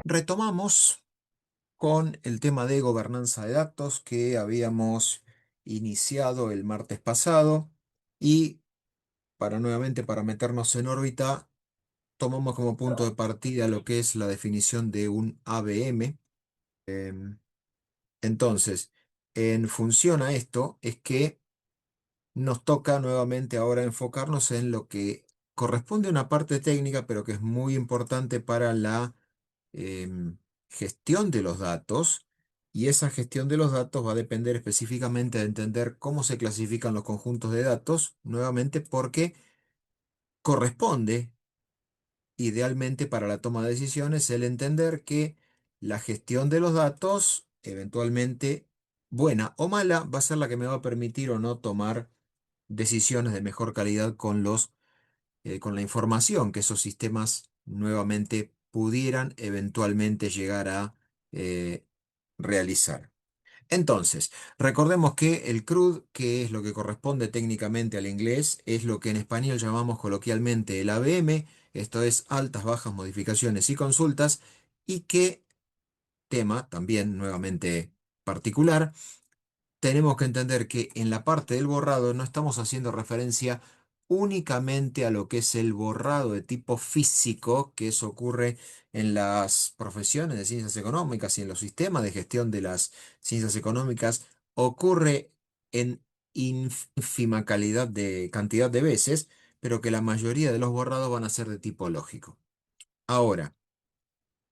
Retomamos con el tema de gobernanza de datos que habíamos iniciado el martes pasado y para meternos en órbita, tomamos como punto de partida lo que es la definición de un ABM. Em, entonces, en función a esto es que nos toca nuevamente ahora enfocarnos en lo que corresponde a una parte técnica, pero que es muy importante para la gestión de los datos. Y esa gestión de los datos va a depender específicamente de entender cómo se clasifican los conjuntos de datos, nuevamente porque corresponde idealmente para la toma de decisiones el entender que la gestión de los datos, eventualmente buena o mala, va a ser la que me va a permitir o no tomar decisiones de mejor calidad con la información que esos sistemas nuevamente pudieran eventualmente llegar a eh, realizar. Entonces, recordemos que el CRUD, que es lo que corresponde técnicamente al inglés, es lo que en español llamamos coloquialmente el ABM, esto es altas, bajas, modificaciones y consultas, y que tema también nuevamente particular, tenemos que entender que en la parte del borrado no estamos haciendo referencia únicamente a lo que es el borrado de tipo físico, que eso ocurre en las profesiones de ciencias económicas y en los sistemas de gestión de las ciencias económicas, ocurre en ínfima cantidad de veces, pero que la mayoría de los borrados van a ser de tipo lógico. Ahora,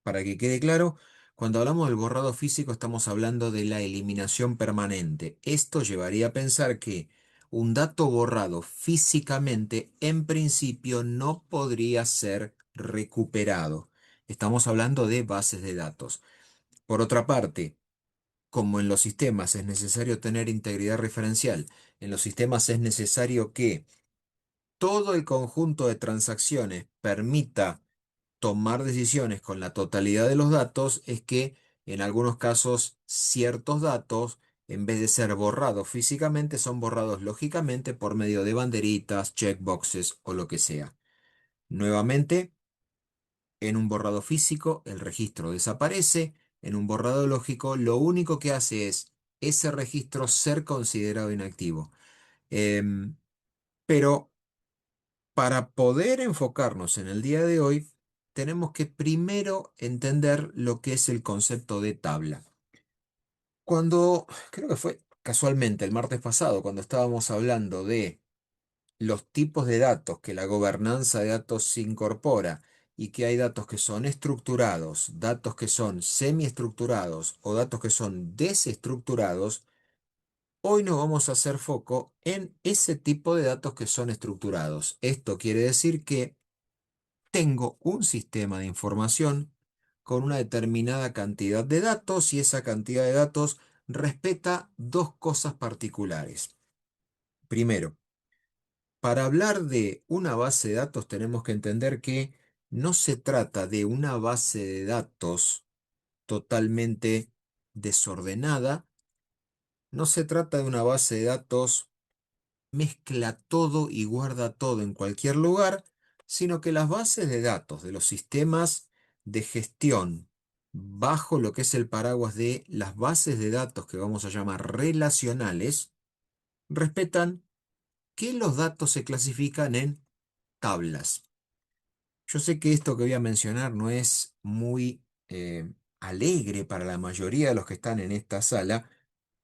para que quede claro, cuando hablamos del borrado físico estamos hablando de la eliminación permanente. Esto llevaría a pensar que un dato borrado físicamente en principio no podría ser recuperado. Estamos hablando de bases de datos. Por otra parte, como en los sistemas es necesario tener integridad referencial, en los sistemas es necesario que todo el conjunto de transacciones permita tomar decisiones con la totalidad de los datos, es que en algunos casos ciertos datos, en vez de ser borrados físicamente, son borrados lógicamente por medio de banderitas, checkboxes o lo que sea. Nuevamente, en un borrado físico el registro desaparece, en un borrado lógico lo único que hace es ese registro ser considerado inactivo. Em, pero para poder enfocarnos en el día de hoy, tenemos que primero entender lo que es el concepto de tabla. Creo que fue casualmente el martes pasado, cuando estábamos hablando de los tipos de datos que la gobernanza de datos se incorpora y que hay datos que son estructurados, datos que son semiestructurados o datos que son desestructurados, hoy nos vamos a hacer foco en ese tipo de datos que son estructurados. Esto quiere decir que tengo un sistema de información con una determinada cantidad de datos y esa cantidad de datos respeta dos cosas particulares. Primero, para hablar de una base de datos tenemos que entender que no se trata de una base de datos totalmente desordenada, no se trata de una base de datos mezcla todo y guarda todo en cualquier lugar, sino que las bases de datos de los sistemas de gestión bajo lo que es el paraguas de las bases de datos que vamos a llamar relacionales, respetan que los datos se clasifican en tablas. Yo sé que esto que voy a mencionar no es muy alegre para la mayoría de los que están en esta sala.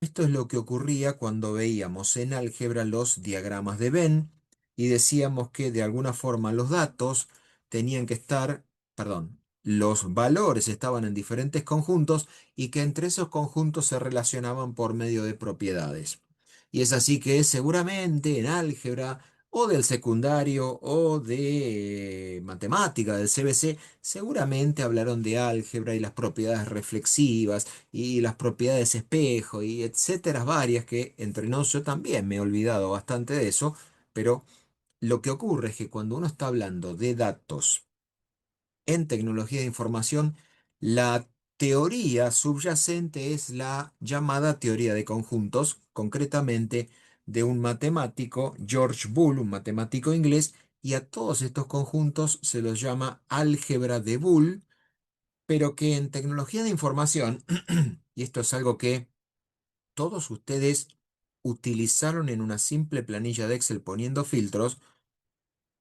Esto es lo que ocurría cuando veíamos en álgebra los diagramas de Venn y decíamos que de alguna forma los datos tenían que estar, perdón, los valores estaban en diferentes conjuntos y que entre esos conjuntos se relacionaban por medio de propiedades. Y es así que seguramente en álgebra o del secundario o de matemática del CBC, seguramente hablaron de álgebra y las propiedades reflexivas y las propiedades espejo y etcétera varias que entre nos yo también me he olvidado bastante de eso, pero lo que ocurre es que cuando uno está hablando de datos en tecnología de información, la teoría subyacente es la llamada teoría de conjuntos, concretamente de un matemático, George Boole, un matemático inglés, y a todos estos conjuntos se los llama álgebra de Boole, pero que en tecnología de información, y esto es algo que todos ustedes utilizaron en una simple planilla de Excel poniendo filtros,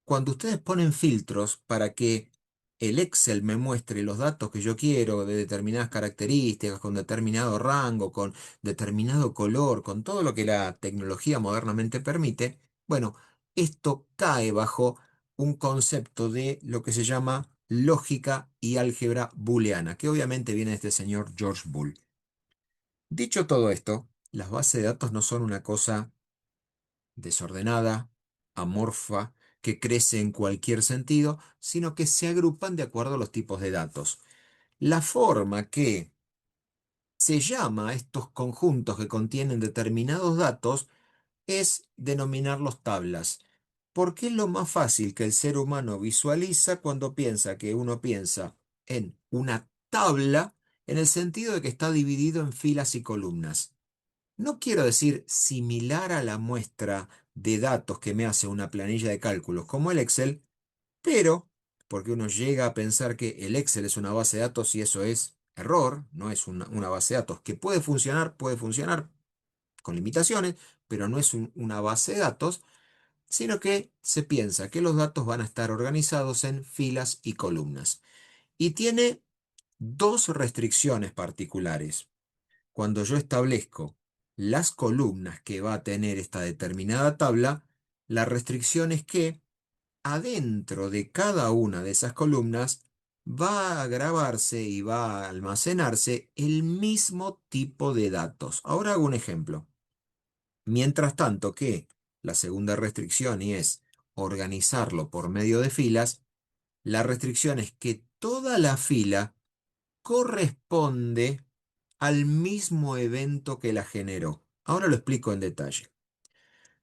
cuando ustedes ponen filtros para que el Excel me muestre los datos que yo quiero de determinadas características, con determinado rango, con determinado color, con todo lo que la tecnología modernamente permite, bueno, esto cae bajo un concepto de lo que se llama lógica y álgebra booleana, que obviamente viene de este señor George Boole. Dicho todo esto, las bases de datos no son una cosa desordenada, amorfa, que crece en cualquier sentido, sino que se agrupan de acuerdo a los tipos de datos. La forma que se llama a estos conjuntos que contienen determinados datos es denominarlos tablas, porque es lo más fácil que el ser humano visualiza cuando piensa que uno piensa en una tabla en el sentido de que está dividido en filas y columnas. No quiero decir similar a la muestra de datos que me hace una planilla de cálculos como el Excel, pero, porque uno llega a pensar que el Excel es una base de datos y eso es error, no es una base de datos que puede funcionar con limitaciones, pero no es una base de datos, sino que se piensa que los datos van a estar organizados en filas y columnas. Y tiene dos restricciones particulares. Cuando yo establezco las columnas que va a tener esta determinada tabla, la restricción es que adentro de cada una de esas columnas va a grabarse y va a almacenarse el mismo tipo de datos. Ahora hago un ejemplo. Mientras tanto que la segunda restricción y es organizarlo por medio de filas, la restricción es que toda la fila corresponde al mismo evento que la generó. Ahora lo explico en detalle.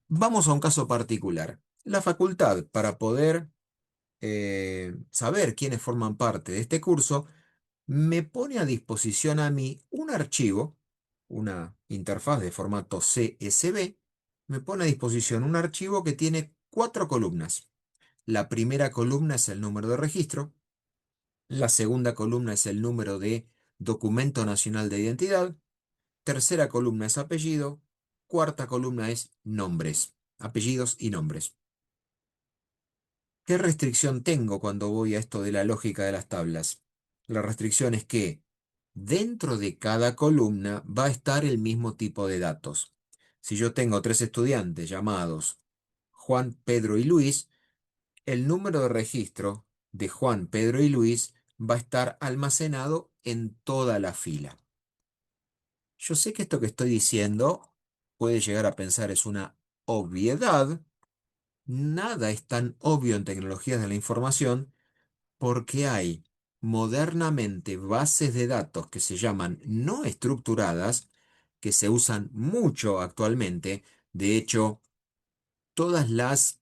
Vamos a un caso particular. La facultad, para poder saber quiénes forman parte de este curso, me pone a disposición a mí un archivo, una interfaz de formato CSV, me pone a disposición un archivo que tiene cuatro columnas. La primera columna es el número de registro, la segunda columna es el número de documento nacional de identidad, tercera columna es apellido, cuarta columna es nombres, apellidos y nombres. ¿Qué restricción tengo cuando voy a esto de la lógica de las tablas? La restricción es que dentro de cada columna va a estar el mismo tipo de datos. Si yo tengo tres estudiantes llamados Juan, Pedro y Luis, el número de registro de Juan, Pedro y Luis va a estar almacenado en toda la fila. Yo sé que esto que estoy diciendo puede llegar a pensar es una obviedad. Nada es tan obvio en tecnologías de la información porque hay modernamente bases de datos que se llaman no estructuradas, que se usan mucho actualmente. De hecho, todas las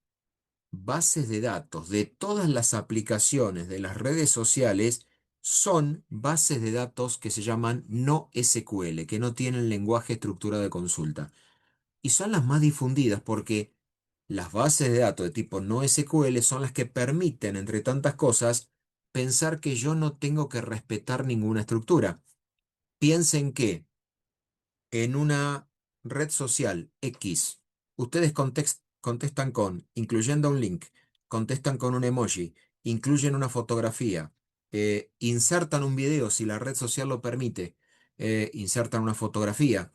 bases de datos de todas las aplicaciones de las redes sociales son bases de datos que se llaman no SQL, que no tienen lenguaje estructurado de consulta. Y son las más difundidas porque las bases de datos de tipo no SQL son las que permiten, entre tantas cosas, pensar que yo no tengo que respetar ninguna estructura. Piensen que en una red social X, ustedes contestan con, incluyendo un link, contestan con un emoji, incluyen una fotografía, insertan un video si la red social lo permite, insertan una fotografía.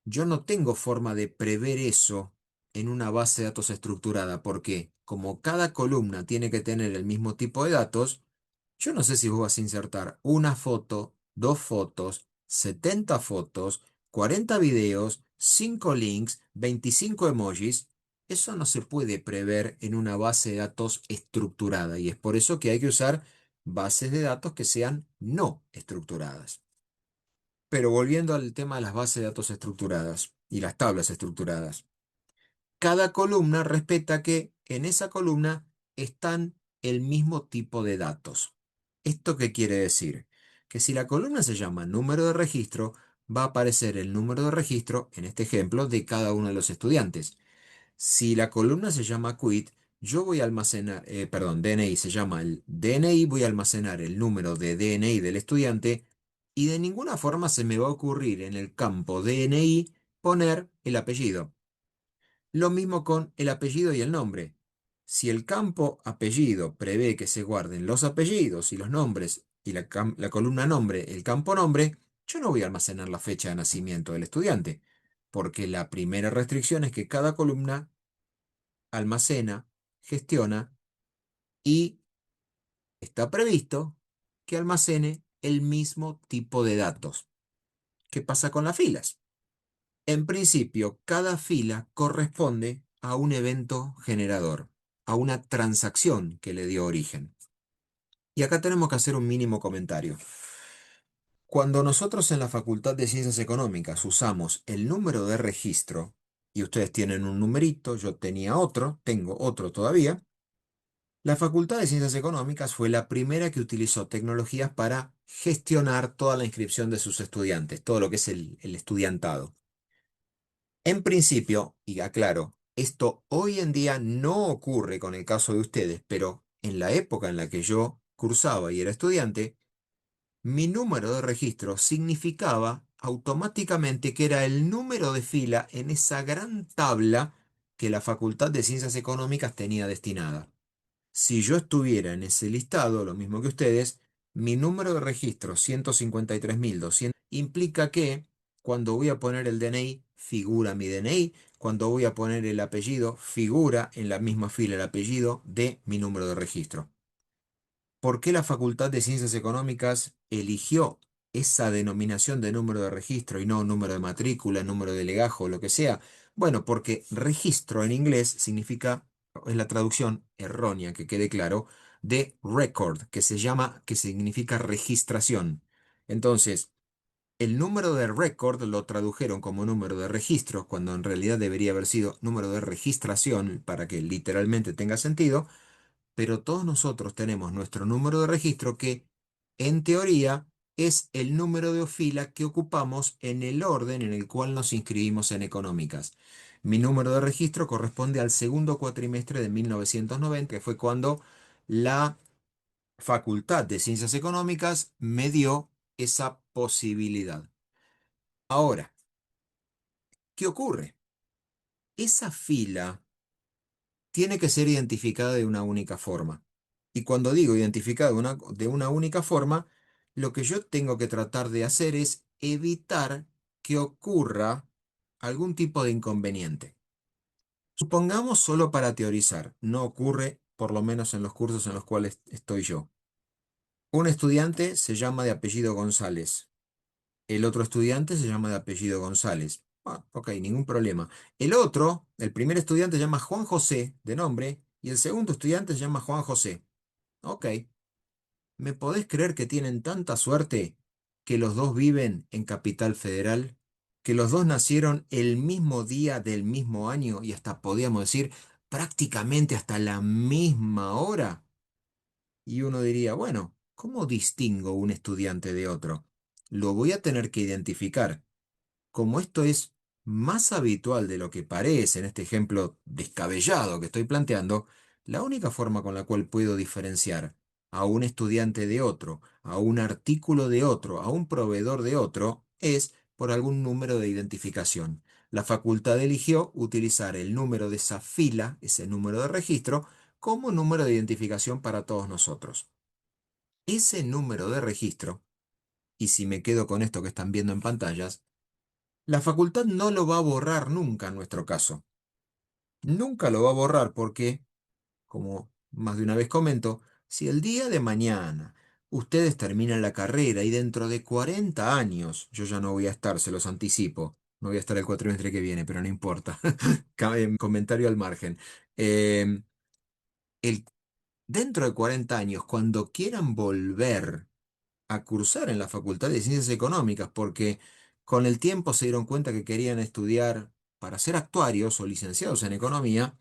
Yo no tengo forma de prever eso en una base de datos estructurada, porque como cada columna tiene que tener el mismo tipo de datos, yo no sé si vos vas a insertar una foto, dos fotos, 70 fotos, 40 videos, 5 links, 25 emojis. Eso no se puede prever en una base de datos estructurada y es por eso que hay que usar bases de datos que sean no estructuradas. Pero volviendo al tema de las bases de datos estructuradas y las tablas estructuradas, cada columna respeta que en esa columna están el mismo tipo de datos. ¿Esto qué quiere decir? Que si la columna se llama número de registro, va a aparecer el número de registro, en este ejemplo, de cada uno de los estudiantes. Si la columna se llama quit, Yo voy a almacenar, perdón, DNI se llama el DNI, voy a almacenar el número de DNI del estudiante y de ninguna forma se me va a ocurrir en el campo DNI poner el apellido. Lo mismo con el apellido y el nombre. Si el campo apellido prevé que se guarden los apellidos y los nombres y la columna nombre, el campo nombre, yo no voy a almacenar la fecha de nacimiento del estudiante, porque la primera restricción es que cada columna almacena, gestiona y está previsto que almacene el mismo tipo de datos. ¿Qué pasa con las filas? En principio, cada fila corresponde a un evento generador, a una transacción que le dio origen. Y acá tenemos que hacer un mínimo comentario. Cuando nosotros en la Facultad de Ciencias Económicas usamos el número de registro, y ustedes tienen un numerito, yo tenía otro, tengo otro todavía, la Facultad de Ciencias Económicas fue la primera que utilizó tecnologías para gestionar toda la inscripción de sus estudiantes, todo lo que es el estudiantado. En principio, y aclaro, esto hoy en día no ocurre con el caso de ustedes, pero en la época en la que yo cursaba y era estudiante, mi número de registro significaba automáticamente que era el número de fila en esa gran tabla que la Facultad de Ciencias Económicas tenía destinada. Si yo estuviera en ese listado, lo mismo que ustedes, mi número de registro 153.200 implica que cuando voy a poner el DNI, figura mi DNI, cuando voy a poner el apellido, figura en la misma fila el apellido de mi número de registro. ¿Por qué la Facultad de Ciencias Económicas eligió esa denominación de número de registro y no número de matrícula, número de legajo o lo que sea? Bueno, porque registro en inglés significa, es la traducción errónea, que quede claro, de record, que significa registración. Entonces, el número de record lo tradujeron como número de registro, cuando en realidad debería haber sido número de registración, para que literalmente tenga sentido, pero todos nosotros tenemos nuestro número de registro que, en teoría, es el número de fila que ocupamos en el orden en el cual nos inscribimos en económicas. Mi número de registro corresponde al segundo cuatrimestre de 1990, que fue cuando la Facultad de Ciencias Económicas me dio esa posibilidad. Ahora, ¿qué ocurre? Esa fila tiene que ser identificada de una única forma. Y cuando digo identificada de una única forma, lo que yo tengo que tratar de hacer es evitar que ocurra algún tipo de inconveniente. Supongamos solo para teorizar, no ocurre por lo menos en los cursos en los cuales estoy yo. Un estudiante se llama de apellido González. El otro estudiante se llama de apellido González. Ah, ok, ningún problema. El primer estudiante se llama Juan José, de nombre, y el segundo estudiante se llama Juan José. Ok, ¿me podés creer que tienen tanta suerte que los dos viven en Capital Federal? Que los dos nacieron el mismo día del mismo año y hasta podríamos decir prácticamente hasta la misma hora. Y uno diría, bueno, ¿cómo distingo un estudiante de otro? Lo voy a tener que identificar. Como esto es más habitual de lo que parece en este ejemplo descabellado que estoy planteando, la única forma con la cual puedo diferenciar a un estudiante de otro, a un artículo de otro, a un proveedor de otro, es por algún número de identificación. La facultad eligió utilizar el número de esa fila, ese número de registro, como número de identificación para todos nosotros. Ese número de registro, y si me quedo con esto que están viendo en pantallas, la facultad no lo va a borrar nunca en nuestro caso. Nunca lo va a borrar porque, como más de una vez comento, si el día de mañana ustedes terminan la carrera y dentro de 40 años, yo ya no voy a estar, se los anticipo, no voy a estar el cuatrimestre que viene, pero no importa. Comentario al margen. Eh, el, Dentro de 40 años, cuando quieran volver a cursar en la Facultad de Ciencias Económicas, porque con el tiempo se dieron cuenta que querían estudiar para ser actuarios o licenciados en economía,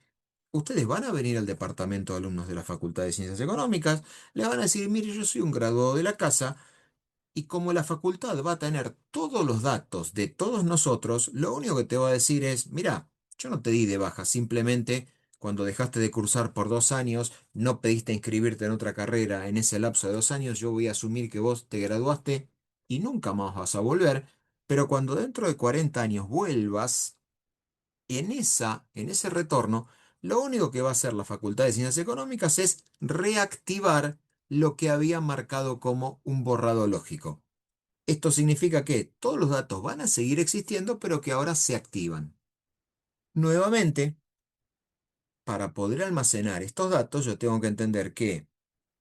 ustedes van a venir al departamento de alumnos de la Facultad de Ciencias Económicas, le van a decir, mire, yo soy un graduado de la casa, y como la facultad va a tener todos los datos de todos nosotros, lo único que te va a decir es, mira, yo no te di de baja, simplemente cuando dejaste de cursar por 2 años, no pediste inscribirte en otra carrera en ese lapso de 2 años, yo voy a asumir que vos te graduaste y nunca más vas a volver, pero cuando dentro de 40 años vuelvas, en ese retorno, lo único que va a hacer la Facultad de Ciencias Económicas es reactivar lo que había marcado como un borrado lógico. Esto significa que todos los datos van a seguir existiendo, pero que ahora se activan. Nuevamente, para poder almacenar estos datos, yo tengo que entender que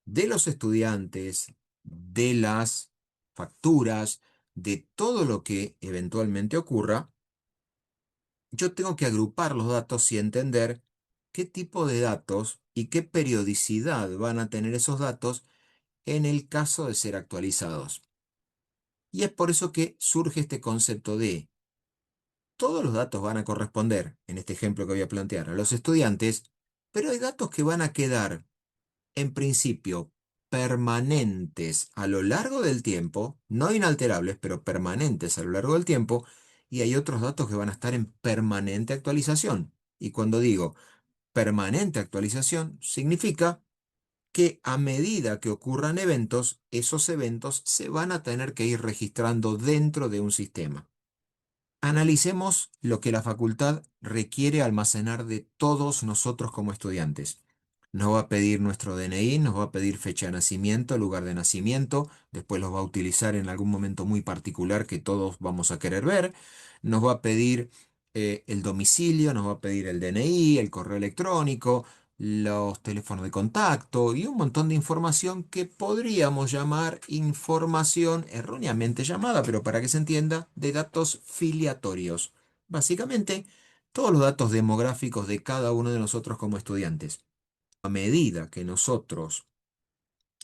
de los estudiantes, de las facturas, de todo lo que eventualmente ocurra, yo tengo que agrupar los datos y entender qué tipo de datos y qué periodicidad van a tener esos datos en el caso de ser actualizados. Y es por eso que surge este concepto de todos los datos van a corresponder, en este ejemplo que voy a plantear, a los estudiantes, pero hay datos que van a quedar, en principio, permanentes a lo largo del tiempo, no inalterables, pero permanentes a lo largo del tiempo, y hay otros datos que van a estar en permanente actualización. Y cuando digo permanente actualización, significa que a medida que ocurran eventos, esos eventos se van a tener que ir registrando dentro de un sistema. Analicemos lo que la facultad requiere almacenar de todos nosotros como estudiantes. Nos va a pedir nuestro DNI, nos va a pedir fecha de nacimiento, lugar de nacimiento, después los va a utilizar en algún momento muy particular que todos vamos a querer ver, nos va a pedir el domicilio, nos va a pedir el DNI, el correo electrónico, los teléfonos de contacto y un montón de información que podríamos llamar información erróneamente llamada, pero para que se entienda, de datos filiatorios. Básicamente, todos los datos demográficos de cada uno de nosotros como estudiantes. A medida que nosotros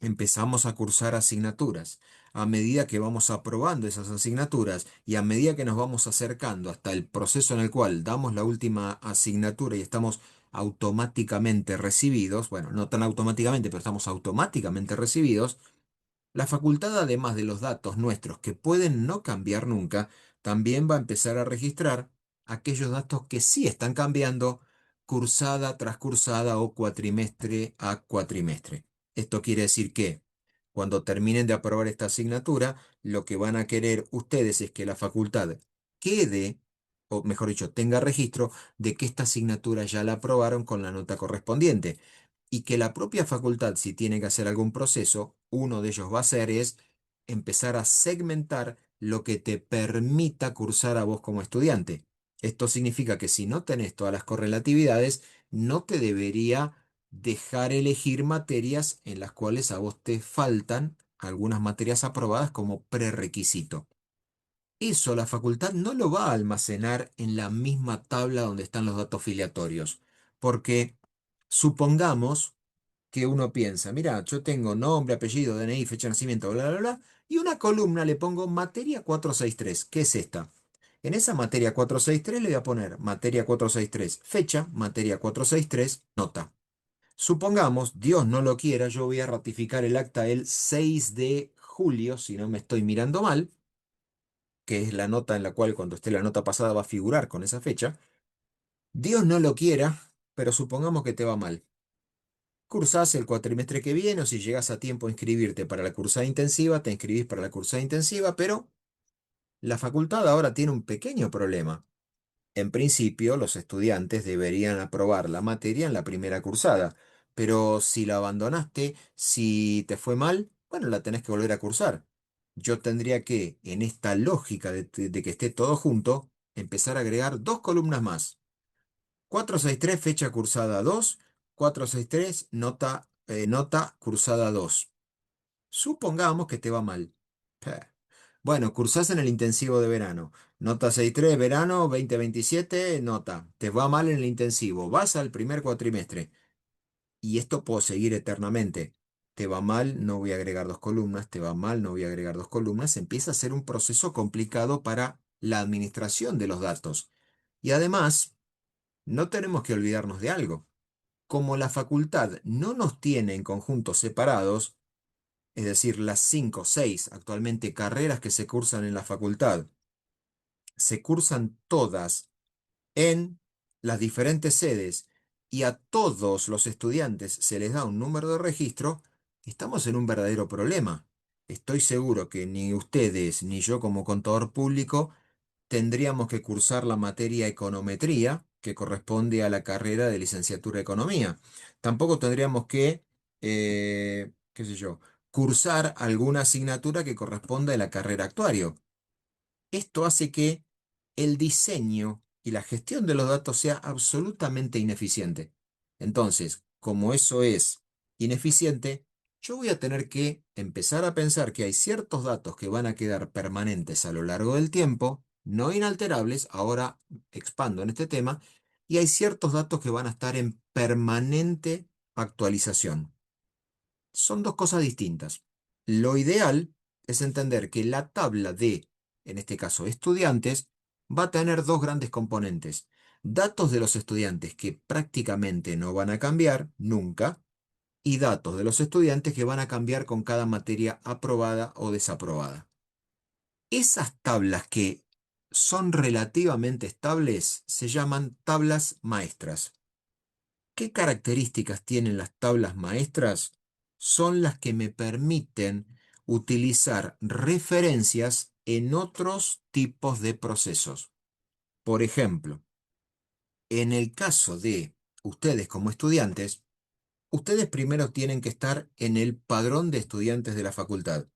empezamos a cursar asignaturas, a medida que vamos aprobando esas asignaturas y a medida que nos vamos acercando hasta el proceso en el cual damos la última asignatura y estamos automáticamente recibidos, bueno, no tan automáticamente, pero estamos automáticamente recibidos, la facultad, además de los datos nuestros que pueden no cambiar nunca, también va a empezar a registrar aquellos datos que sí están cambiando cursada tras cursada o cuatrimestre a cuatrimestre. Esto quiere decir que cuando terminen de aprobar esta asignatura, lo que van a querer ustedes es que la facultad quede, o mejor dicho, tenga registro de que esta asignatura ya la aprobaron con la nota correspondiente y que la propia facultad, si tiene que hacer algún proceso, uno de ellos va a hacer es empezar a segmentar lo que te permita cursar a vos como estudiante. Esto significa que si no tenés todas las correlatividades, no te debería dejar elegir materias en las cuales a vos te faltan algunas materias aprobadas como prerequisito. Eso la facultad no lo va a almacenar en la misma tabla donde están los datos filiatorios, porque supongamos que uno piensa, mira, yo tengo nombre, apellido, DNI, fecha de nacimiento, bla, bla, bla, y una columna le pongo materia 463. ¿Qué es esta? En esa materia 463 le voy a poner materia 463 fecha, materia 463 nota. Supongamos, Dios no lo quiera, yo voy a ratificar el acta el 6 de julio, si no me estoy mirando mal, que es la nota en la cual cuando esté la nota pasada va a figurar con esa fecha. Dios no lo quiera, pero supongamos que te va mal. Cursás el cuatrimestre que viene o si llegas a tiempo a inscribirte para la cursada intensiva, te inscribís para la cursada intensiva, pero la facultad ahora tiene un pequeño problema. En principio, los estudiantes deberían aprobar la materia en la primera cursada, pero si la abandonaste, si te fue mal, bueno, la tenés que volver a cursar. Yo tendría que, en esta lógica de que esté todo junto, empezar a agregar dos columnas más. 463 fecha cursada 2, 463 nota cursada 2. Supongamos que te va mal. Peh. Bueno, cursás en el intensivo de verano. Nota 63 verano 2027 nota. Te va mal en el intensivo. Vas al primer cuatrimestre. Y esto puedo seguir eternamente. Te va mal, no voy a agregar dos columnas. Te va mal, no voy a agregar dos columnas. Empieza a ser un proceso complicado para la administración de los datos. Y además, no tenemos que olvidarnos de algo. Como la facultad no nos tiene en conjuntos separados, es decir, las 5 o 6 actualmente carreras que se cursan en la facultad, se cursan todas en las diferentes sedes y a todos los estudiantes se les da un número de registro, estamos en un verdadero problema. Estoy seguro que ni ustedes ni yo como contador público tendríamos que cursar la materia econometría, que corresponde a la carrera de licenciatura de economía. Tampoco tendríamos que, qué sé yo, cursar alguna asignatura que corresponda a la carrera actuario. Esto hace que el diseño y la gestión de los datos sea absolutamente ineficiente. Entonces, como eso es ineficiente, yo voy a tener que empezar a pensar que hay ciertos datos que van a quedar permanentes a lo largo del tiempo, no inalterables, ahora expando en este tema, y hay ciertos datos que van a estar en permanente actualización. Son dos cosas distintas. Lo ideal es entender que la tabla de, en este caso, estudiantes, va a tener dos grandes componentes. Datos de los estudiantes que prácticamente no van a cambiar nunca y datos de los estudiantes que van a cambiar con cada materia aprobada o desaprobada. Esas tablas que son relativamente estables se llaman tablas maestras. ¿Qué características tienen las tablas maestras? Son las que me permiten utilizar referencias en otros tipos de procesos. Por ejemplo, en el caso de ustedes como estudiantes, ustedes primero tienen que estar en el padrón de estudiantes de la facultad.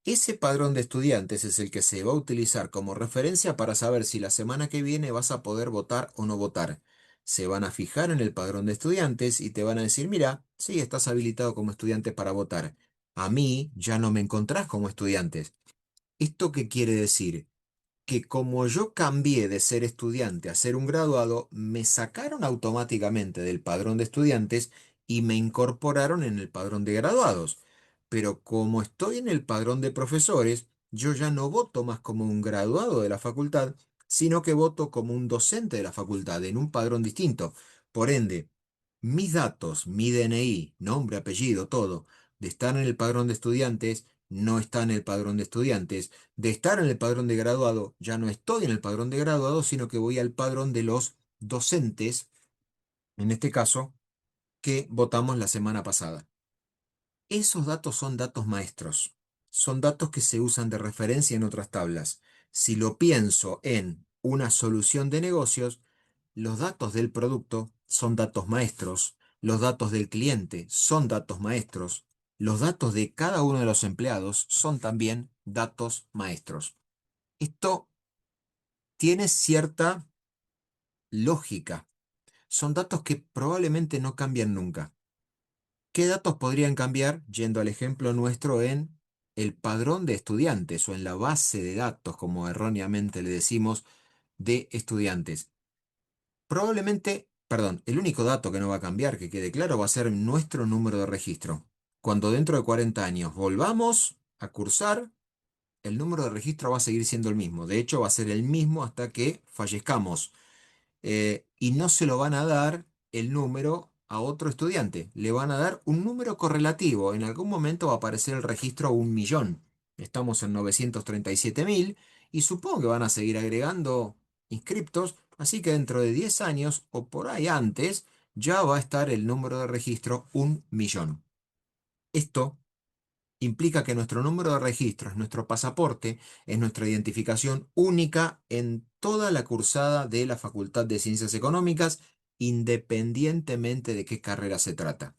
Ese padrón de estudiantes es el que se va a utilizar como referencia para saber si la semana que viene vas a poder votar o no votar. Se van a fijar en el padrón de estudiantes y te van a decir, mira, sí, estás habilitado como estudiante para votar. A mí ya no me encontrás como estudiante. ¿Esto qué quiere decir? Que como yo cambié de ser estudiante a ser un graduado, me sacaron automáticamente del padrón de estudiantes y me incorporaron en el padrón de graduados. Pero como estoy en el padrón de profesores, yo ya no voto más como un graduado de la facultad, sino que voto como un docente de la facultad, en un padrón distinto. Por ende, mis datos, mi DNI, nombre, apellido, todo, de estar en el padrón de estudiantes, no está en el padrón de estudiantes. De estar en el padrón de graduado, ya no estoy en el padrón de graduado, sino que voy al padrón de los docentes, en este caso, que votamos la semana pasada. Esos datos son datos maestros. Son datos que se usan de referencia en otras tablas. Si lo pienso en una solución de negocios, los datos del producto son datos maestros, los datos del cliente son datos maestros, los datos de cada uno de los empleados son también datos maestros. Esto tiene cierta lógica. Son datos que probablemente no cambian nunca. ¿Qué datos podrían cambiar yendo al ejemplo nuestro en el padrón de estudiantes o en la base de datos, como erróneamente le decimos, de estudiantes? Probablemente, perdón, el único dato que no va a cambiar, que quede claro, va a ser nuestro número de registro. Cuando dentro de 40 años volvamos a cursar, el número de registro va a seguir siendo el mismo. De hecho, va a ser el mismo hasta que fallezcamos. Y no se lo van a dar el número a otro estudiante. Le van a dar un número correlativo. En algún momento va a aparecer el registro 1.000.000. Estamos en 937.000 y supongo que van a seguir agregando inscriptos. Así que dentro de 10 años o por ahí antes ya va a estar el número de registro 1.000.000. Esto implica que nuestro número de registro es nuestro pasaporte, es nuestra identificación única en toda la cursada de la Facultad de Ciencias Económicas, independientemente de qué carrera se trata.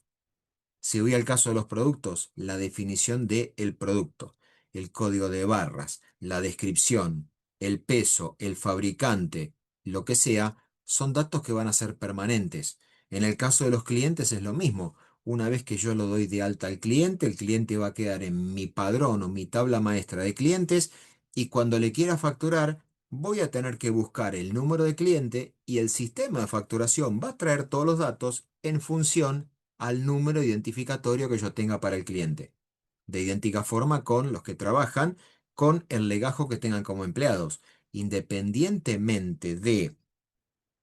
Si voy al caso de los productos, la definición de el producto, el código de barras, la descripción, el peso, el fabricante, lo que sea, son datos que van a ser permanentes. En el caso de los clientes es lo mismo. Una vez que yo lo doy de alta al cliente, el cliente va a quedar en mi padrón o mi tabla maestra de clientes y cuando le quiera facturar, voy a tener que buscar el número de cliente y el sistema de facturación va a traer todos los datos en función al número identificatorio que yo tenga para el cliente. De idéntica forma con los que trabajan con el legajo que tengan como empleados. Independientemente de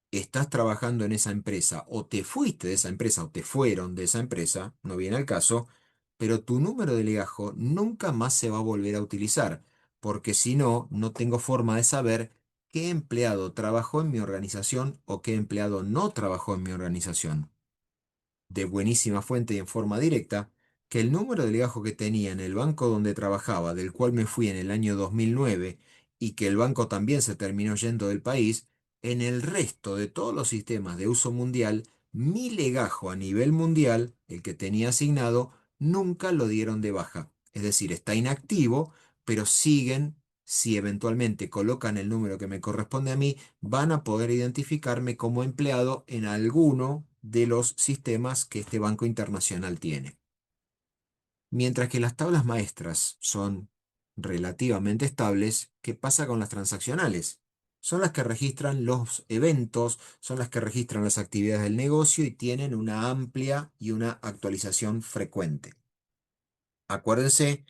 estás trabajando en esa empresa o te fuiste de esa empresa o te fueron de esa empresa, no viene al caso, pero tu número de legajo nunca más se va a volver a utilizar, porque si no, no tengo forma de saber qué empleado trabajó en mi organización o qué empleado no trabajó en mi organización. De buenísima fuente y en forma directa, que el número de legajo que tenía en el banco donde trabajaba, del cual me fui en el año 2009, y que el banco también se terminó yendo del país, en el resto de todos los sistemas de uso mundial, mi legajo a nivel mundial, el que tenía asignado, nunca lo dieron de baja. Es decir, está inactivo, pero siguen, si eventualmente colocan el número que me corresponde a mí, van a poder identificarme como empleado en alguno de los sistemas que este banco internacional tiene. Mientras que las tablas maestras son relativamente estables, ¿qué pasa con las transaccionales? Son las que registran los eventos, son las que registran las actividades del negocio y tienen una amplia y una actualización frecuente. Acuérdense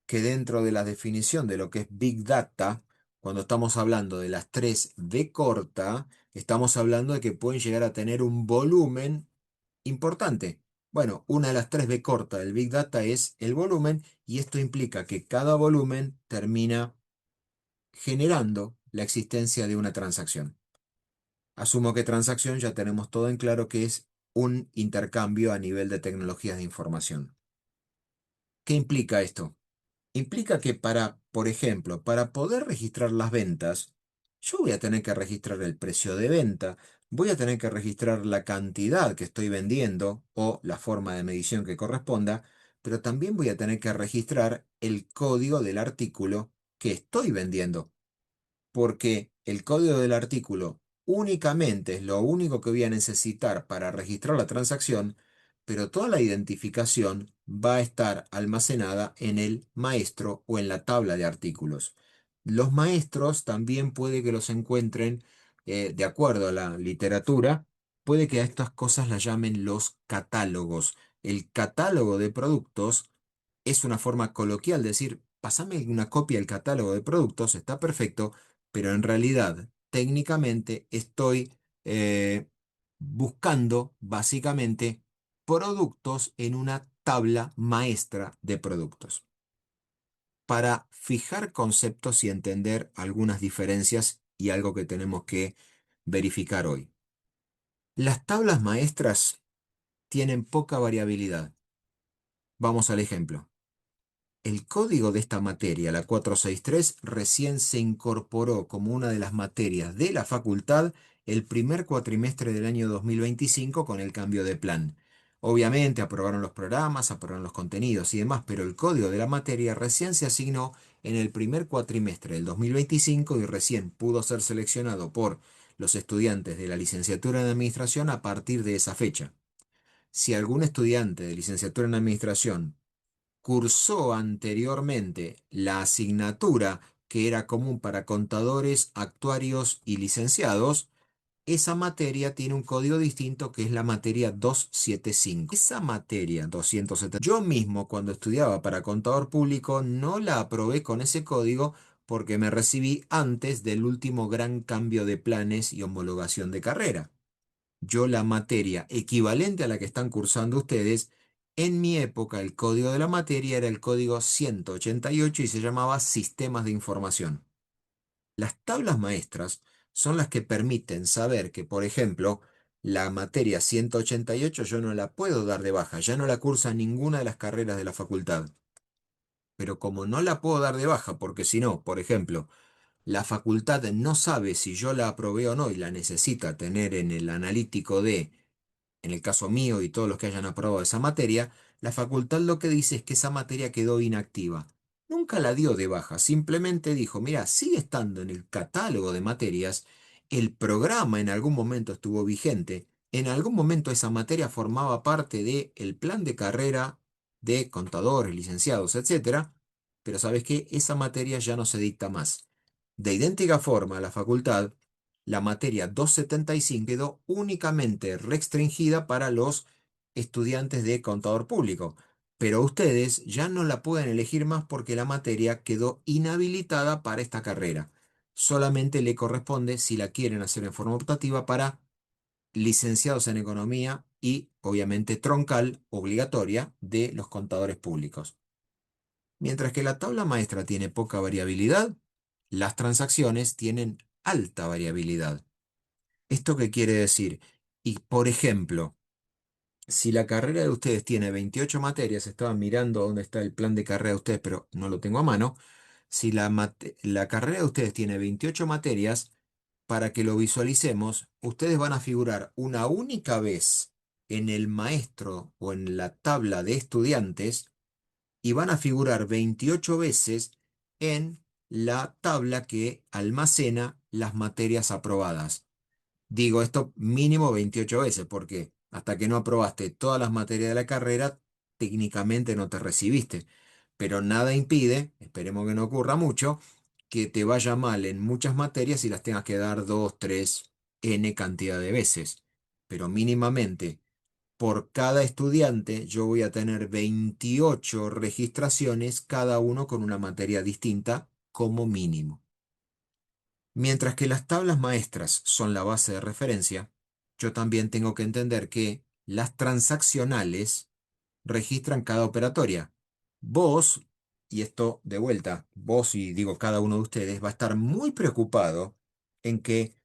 que dentro de la definición de lo que es Big Data, cuando estamos hablando de las tres B corta, estamos hablando de que pueden llegar a tener un volumen importante. Bueno, una de las tres B corta del Big Data es el volumen y esto implica que cada volumen termina generando la existencia de una transacción. Asumo que transacción ya tenemos todo en claro que es un intercambio a nivel de tecnologías de información. ¿Qué implica esto? Implica que para, por ejemplo, para poder registrar las ventas, yo voy a tener que registrar el precio de venta, voy a tener que registrar la cantidad que estoy vendiendo o la forma de medición que corresponda, pero también voy a tener que registrar el código del artículo que estoy vendiendo porque el código del artículo únicamente es lo único que voy a necesitar para registrar la transacción, pero toda la identificación va a estar almacenada en el maestro o en la tabla de artículos. Los maestros también puede que los encuentren, de acuerdo a la literatura, puede que a estas cosas las llamen los catálogos. El catálogo de productos es una forma coloquial de decir, pásame una copia del catálogo de productos, está perfecto, pero en realidad, técnicamente, estoy buscando básicamente productos en una tabla maestra de productos para fijar conceptos y entender algunas diferencias y algo que tenemos que verificar hoy. Las tablas maestras tienen poca variabilidad. Vamos al ejemplo. El código de esta materia, la 463, recién se incorporó como una de las materias de la facultad el primer cuatrimestre del año 2025 con el cambio de plan. Obviamente aprobaron los programas, aprobaron los contenidos y demás, pero el código de la materia recién se asignó en el primer cuatrimestre del 2025 y recién pudo ser seleccionado por los estudiantes de la licenciatura en administración a partir de esa fecha. Si algún estudiante de licenciatura en administración cursó anteriormente la asignatura que era común para contadores, actuarios y licenciados, esa materia tiene un código distinto que es la materia 275. Esa materia 270, yo mismo cuando estudiaba para contador público no la aprobé con ese código porque me recibí antes del último gran cambio de planes y homologación de carrera. Yo la materia equivalente a la que están cursando ustedes, en mi época el código de la materia era el código 188 y se llamaba Sistemas de Información. Las tablas maestras son las que permiten saber que, por ejemplo, la materia 188 yo no la puedo dar de baja, ya no la cursa ninguna de las carreras de la facultad. Pero como no la puedo dar de baja, porque si no, por ejemplo, la facultad no sabe si yo la aprobé o no y la necesita tener en el analítico de en el caso mío y todos los que hayan aprobado esa materia, la facultad lo que dice es que esa materia quedó inactiva. Nunca la dio de baja, simplemente dijo, mira, sigue estando en el catálogo de materias, el programa en algún momento estuvo vigente, en algún momento esa materia formaba parte del plan de carrera de contadores, licenciados, etcétera, pero sabes que esa materia ya no se dicta más. De idéntica forma, la facultad la materia 275 quedó únicamente restringida para los estudiantes de contador público, pero ustedes ya no la pueden elegir más porque la materia quedó inhabilitada para esta carrera. Solamente le corresponde, si la quieren hacer en forma optativa, para licenciados en economía y, obviamente, troncal obligatoria de los contadores públicos. Mientras que la tabla maestra tiene poca variabilidad, las transacciones tienen alta variabilidad. ¿Esto qué quiere decir? Y por ejemplo, si la carrera de ustedes tiene 28 materias, estaba mirando dónde está el plan de carrera de ustedes, pero no lo tengo a mano. Si la carrera de ustedes tiene 28 materias, para que lo visualicemos, ustedes van a figurar una única vez en el maestro o en la tabla de estudiantes y van a figurar 28 veces en la tabla que almacena las materias aprobadas. Digo esto mínimo 28 veces, porque hasta que no aprobaste todas las materias de la carrera, técnicamente no te recibiste. Pero nada impide, esperemos que no ocurra mucho, que te vaya mal en muchas materias y las tengas que dar 2, 3, n cantidad de veces. Pero mínimamente, por cada estudiante, yo voy a tener 28 registraciones, cada uno con una materia distinta como mínimo. Mientras que las tablas maestras son la base de referencia, yo también tengo que entender que las transaccionales registran cada operatoria. Vos, y esto de vuelta, vos y digo cada uno de ustedes, va a estar muy preocupado en que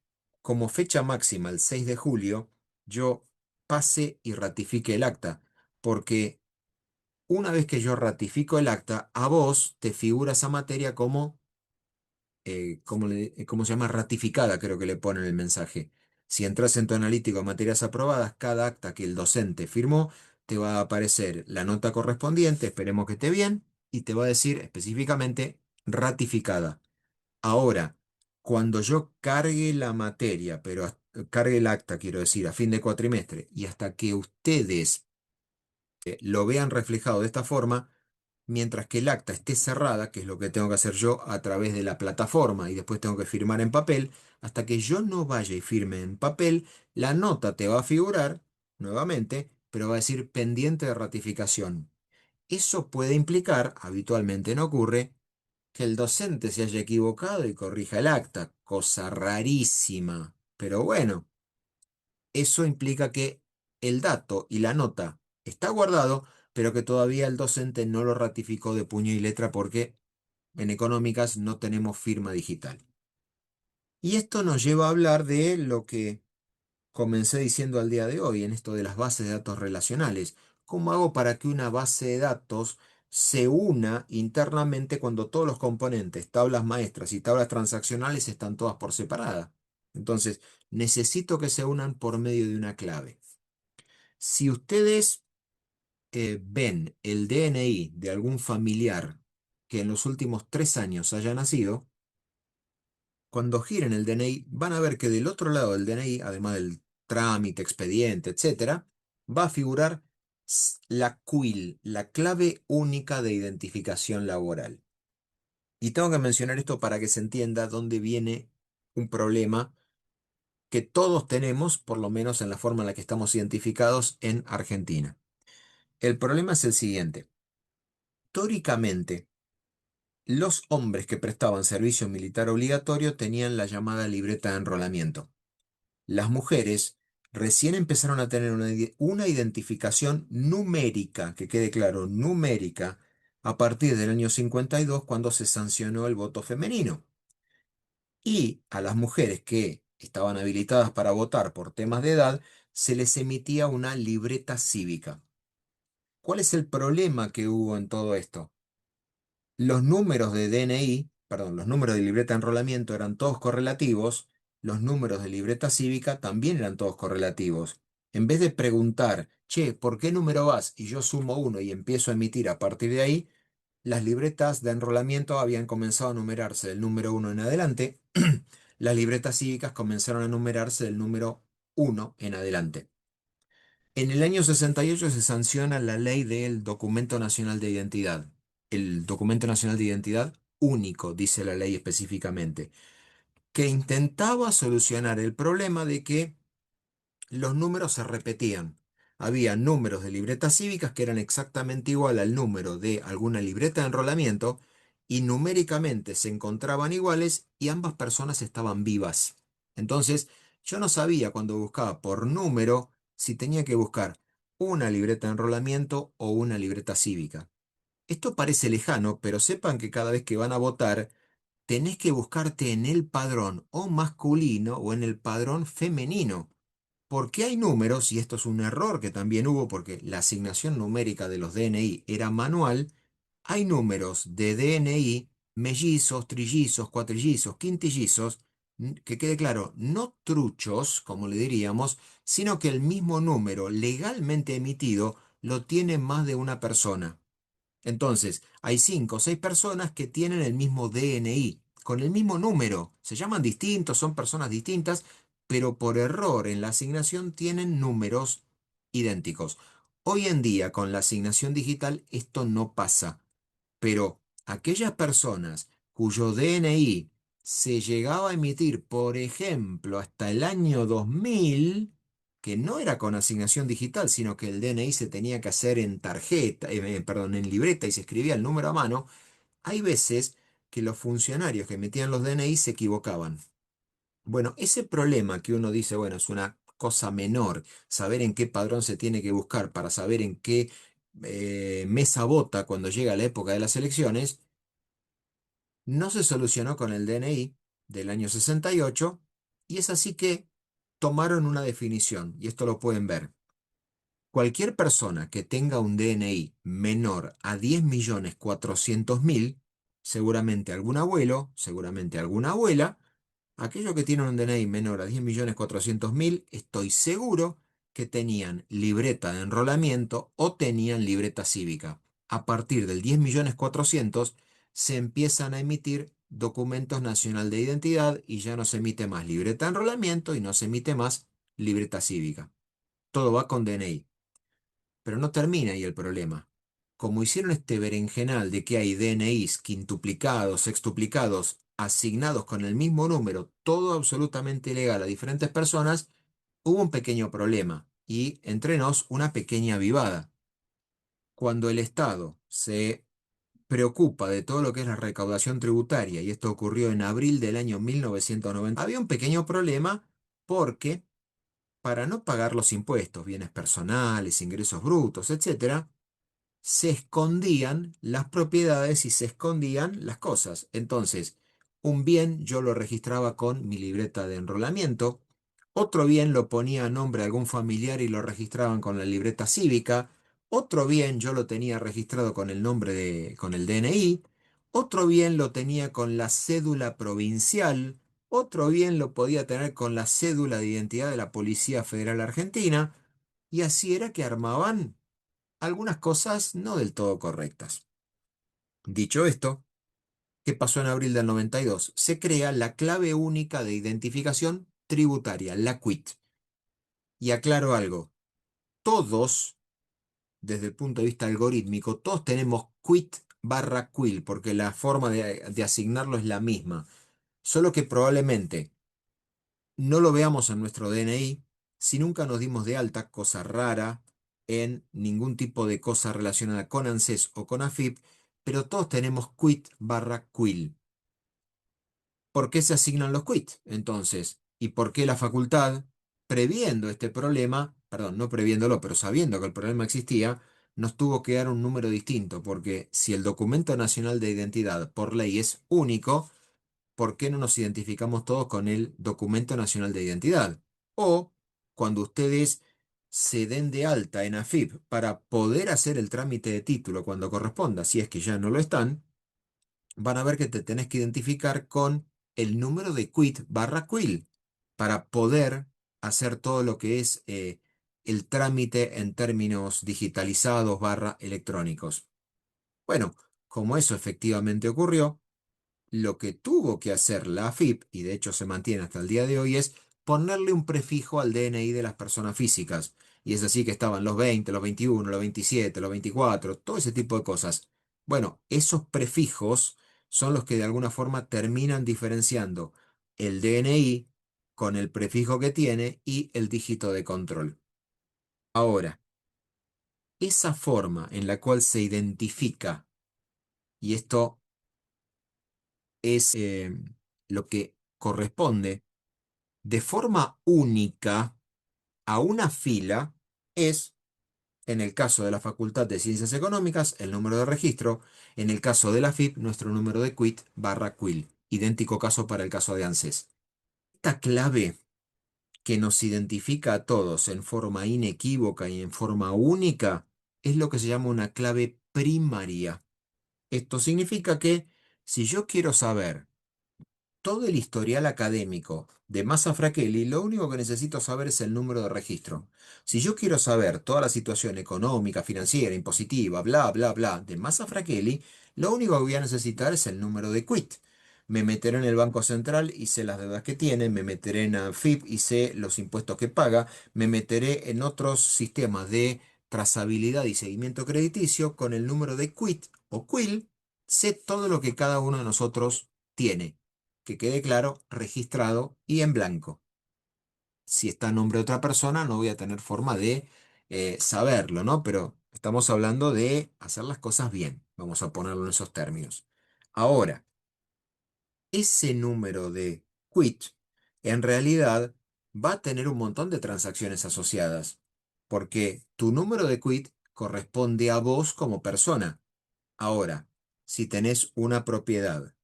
como fecha máxima el 6 de julio, yo pase y ratifique el acta, porque una vez que yo ratifico el acta, a vos te figura esa materia como ¿cómo se llama? Ratificada, creo que le ponen el mensaje. Si entras en tu analítico de materias aprobadas, cada acta que el docente firmó, te va a aparecer la nota correspondiente, esperemos que esté bien, y te va a decir específicamente ratificada. Ahora, cuando yo cargue la materia, pero cargue el acta, quiero decir, a fin de cuatrimestre, y hasta que ustedes lo vean reflejado de esta forma, mientras que el acta esté cerrada, que es lo que tengo que hacer yo a través de la plataforma y después tengo que firmar en papel, hasta que yo no vaya y firme en papel, la nota te va a figurar nuevamente, pero va a decir pendiente de ratificación. Eso puede implicar, habitualmente no ocurre, que el docente se haya equivocado y corrija el acta, cosa rarísima. Pero bueno, eso implica que el dato y la nota está guardado, pero que todavía el docente no lo ratificó de puño y letra porque en económicas no tenemos firma digital. Y esto nos lleva a hablar de lo que comencé diciendo al día de hoy, en esto de las bases de datos relacionales. ¿Cómo hago para que una base de datos se una internamente cuando todos los componentes, tablas maestras y tablas transaccionales, están todas por separada? Entonces, necesito que se unan por medio de una clave. Si ustedes ven el DNI de algún familiar que en los últimos 3 años haya nacido, cuando giren el DNI van a ver que del otro lado del DNI, además del trámite, expediente, etcétera, va a figurar la CUIL, la clave única de identificación laboral. Y tengo que mencionar esto para que se entienda dónde viene un problema que todos tenemos, por lo menos en la forma en la que estamos identificados en Argentina. El problema es el siguiente. Históricamente, los hombres que prestaban servicio militar obligatorio tenían la llamada libreta de enrolamiento. Las mujeres recién empezaron a tener una identificación numérica, que quede claro, numérica, a partir del año 52, cuando se sancionó el voto femenino. Y a las mujeres que estaban habilitadas para votar por temas de edad, se les emitía una libreta cívica. ¿Cuál es el problema que hubo en todo esto? Los números de DNI, perdón, los números de libreta de enrolamiento eran todos correlativos, los números de libreta cívica también eran todos correlativos. En vez de preguntar, che, ¿por qué número vas? Y yo sumo uno y empiezo a emitir a partir de ahí, las libretas de enrolamiento habían comenzado a numerarse del número uno en adelante, las libretas cívicas comenzaron a numerarse del número uno en adelante. En el año 68 se sanciona la ley del Documento Nacional de Identidad. El Documento Nacional de Identidad único, dice la ley específicamente, que intentaba solucionar el problema de que los números se repetían. Había números de libretas cívicas que eran exactamente igual al número de alguna libreta de enrolamiento y numéricamente se encontraban iguales y ambas personas estaban vivas. Entonces, yo no sabía cuando buscaba por número si tenía que buscar una libreta de enrolamiento o una libreta cívica. Esto parece lejano, pero sepan que cada vez que van a votar, tenés que buscarte en el padrón o masculino o en el padrón femenino. Porque hay números, y esto es un error que también hubo porque la asignación numérica de los DNI era manual, hay números de DNI mellizos, trillizos, cuatrillizos, quintillizos, que quede claro, no truchos, como le diríamos, sino que el mismo número legalmente emitido lo tiene más de una persona. Entonces, hay cinco o seis personas que tienen el mismo DNI, con el mismo número. Se llaman distintos, son personas distintas, pero por error en la asignación tienen números idénticos. Hoy en día, con la asignación digital, esto no pasa. Pero aquellas personas cuyo DNI se llegaba a emitir, por ejemplo, hasta el año 2000, que no era con asignación digital, sino que el DNI se tenía que hacer en tarjeta, perdón, en libreta y se escribía el número a mano, hay veces que los funcionarios que emitían los DNI se equivocaban. Bueno, ese problema que uno dice, bueno, es una cosa menor, saber en qué padrón se tiene que buscar para saber en qué mesa vota cuando llega la época de las elecciones, no se solucionó con el DNI del año 68 y es así que tomaron una definición, y esto lo pueden ver. Cualquier persona que tenga un DNI menor a 10.400.000, seguramente algún abuelo, seguramente alguna abuela, aquellos que tienen un DNI menor a 10.400.000, estoy seguro que tenían libreta de enrolamiento o tenían libreta cívica. A partir del 10.400.000 se empiezan a emitir documentos nacional de identidad y ya no se emite más libreta de enrolamiento y no se emite más libreta cívica. Todo va con DNI. Pero no termina ahí el problema. Como hicieron este berenjenal de que hay DNIs quintuplicados, sextuplicados, asignados con el mismo número, todo absolutamente ilegal a diferentes personas, hubo un pequeño problema y entre nos una pequeña avivada. Cuando el Estado se preocupa de todo lo que es la recaudación tributaria, y esto ocurrió en abril del año 1990, había un pequeño problema porque para no pagar los impuestos, bienes personales, ingresos brutos, etcétera, se escondían las propiedades y se escondían las cosas. Entonces, un bien yo lo registraba con mi libreta de enrolamiento, otro bien lo ponía a nombre de algún familiar y lo registraban con la libreta cívica, otro bien yo lo tenía registrado con el con el DNI, otro bien lo tenía con la cédula provincial, otro bien lo podía tener con la cédula de identidad de la Policía Federal Argentina, y así era que armaban algunas cosas no del todo correctas. Dicho esto, ¿qué pasó en abril del 92? Se crea la clave única de identificación tributaria, la QUIT. Y aclaro algo, todos, desde el punto de vista algorítmico, todos tenemos QUIT barra QUIL, porque la forma de asignarlo es la misma. Solo que probablemente no lo veamos en nuestro DNI si nunca nos dimos de alta, cosa rara, en ningún tipo de cosa relacionada con ANSES o con AFIP, pero todos tenemos quit barra quill. ¿Por qué se asignan los quit? Entonces, ¿y por qué la facultad, previendo este problema, perdón, no previéndolo, pero sabiendo que el problema existía, nos tuvo que dar un número distinto? Porque si el documento nacional de identidad por ley es único, ¿por qué no nos identificamos todos con el Documento Nacional de Identidad? O cuando ustedes se den de alta en AFIP para poder hacer el trámite de título cuando corresponda, si es que ya no lo están, van a ver que te tenés que identificar con el número de quit barra quill para poder hacer todo lo que es el trámite en términos digitalizados barra electrónicos. Bueno, como eso efectivamente ocurrió, lo que tuvo que hacer la AFIP, y de hecho se mantiene hasta el día de hoy, es ponerle un prefijo al DNI de las personas físicas. Y es así que estaban los 20, los 21, los 27, los 24, todo ese tipo de cosas. Bueno, esos prefijos son los que de alguna forma terminan diferenciando el DNI con el prefijo que tiene y el dígito de control. Ahora, esa forma en la cual se identifica, y esto es lo que corresponde de forma única a una fila, es, en el caso de la Facultad de Ciencias Económicas, el número de registro, en el caso de la FIP, nuestro número de quit barra quill. Idéntico caso para el caso de ANSES. Esta clave que nos identifica a todos en forma inequívoca y en forma única es lo que se llama una clave primaria. Esto significa que si yo quiero saber todo el historial académico de Massa Fratelli, lo único que necesito saber es el número de registro. Si yo quiero saber toda la situación económica, financiera, impositiva, bla, bla, bla, de Massa Fratelli, lo único que voy a necesitar es el número de quit. Me meteré en el Banco Central y sé las deudas que tiene, me meteré en ANFIP y sé los impuestos que paga, me meteré en otros sistemas de trazabilidad y seguimiento crediticio con el número de quit o quill, sé todo lo que cada uno de nosotros tiene, que quede claro, registrado y en blanco. Si está a nombre de otra persona, no voy a tener forma de saberlo, ¿no? Pero estamos hablando de hacer las cosas bien, vamos a ponerlo en esos términos. Ahora, ese número de quit en realidad va a tener un montón de transacciones asociadas, porque tu número de quit corresponde a vos como persona. Ahora, si tenés una propiedad,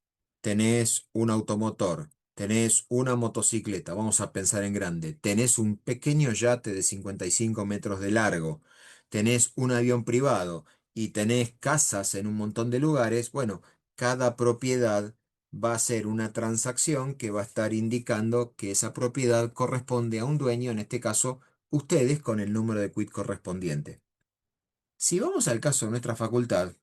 tenés un automotor, tenés una motocicleta, vamos a pensar en grande, tenés un pequeño yate de 55 metros de largo, tenés un avión privado y tenés casas en un montón de lugares, bueno, cada propiedad va a ser una transacción que va a estar indicando que esa propiedad corresponde a un dueño, en este caso, ustedes con el número de quit correspondiente. Si vamos al caso de nuestra facultad,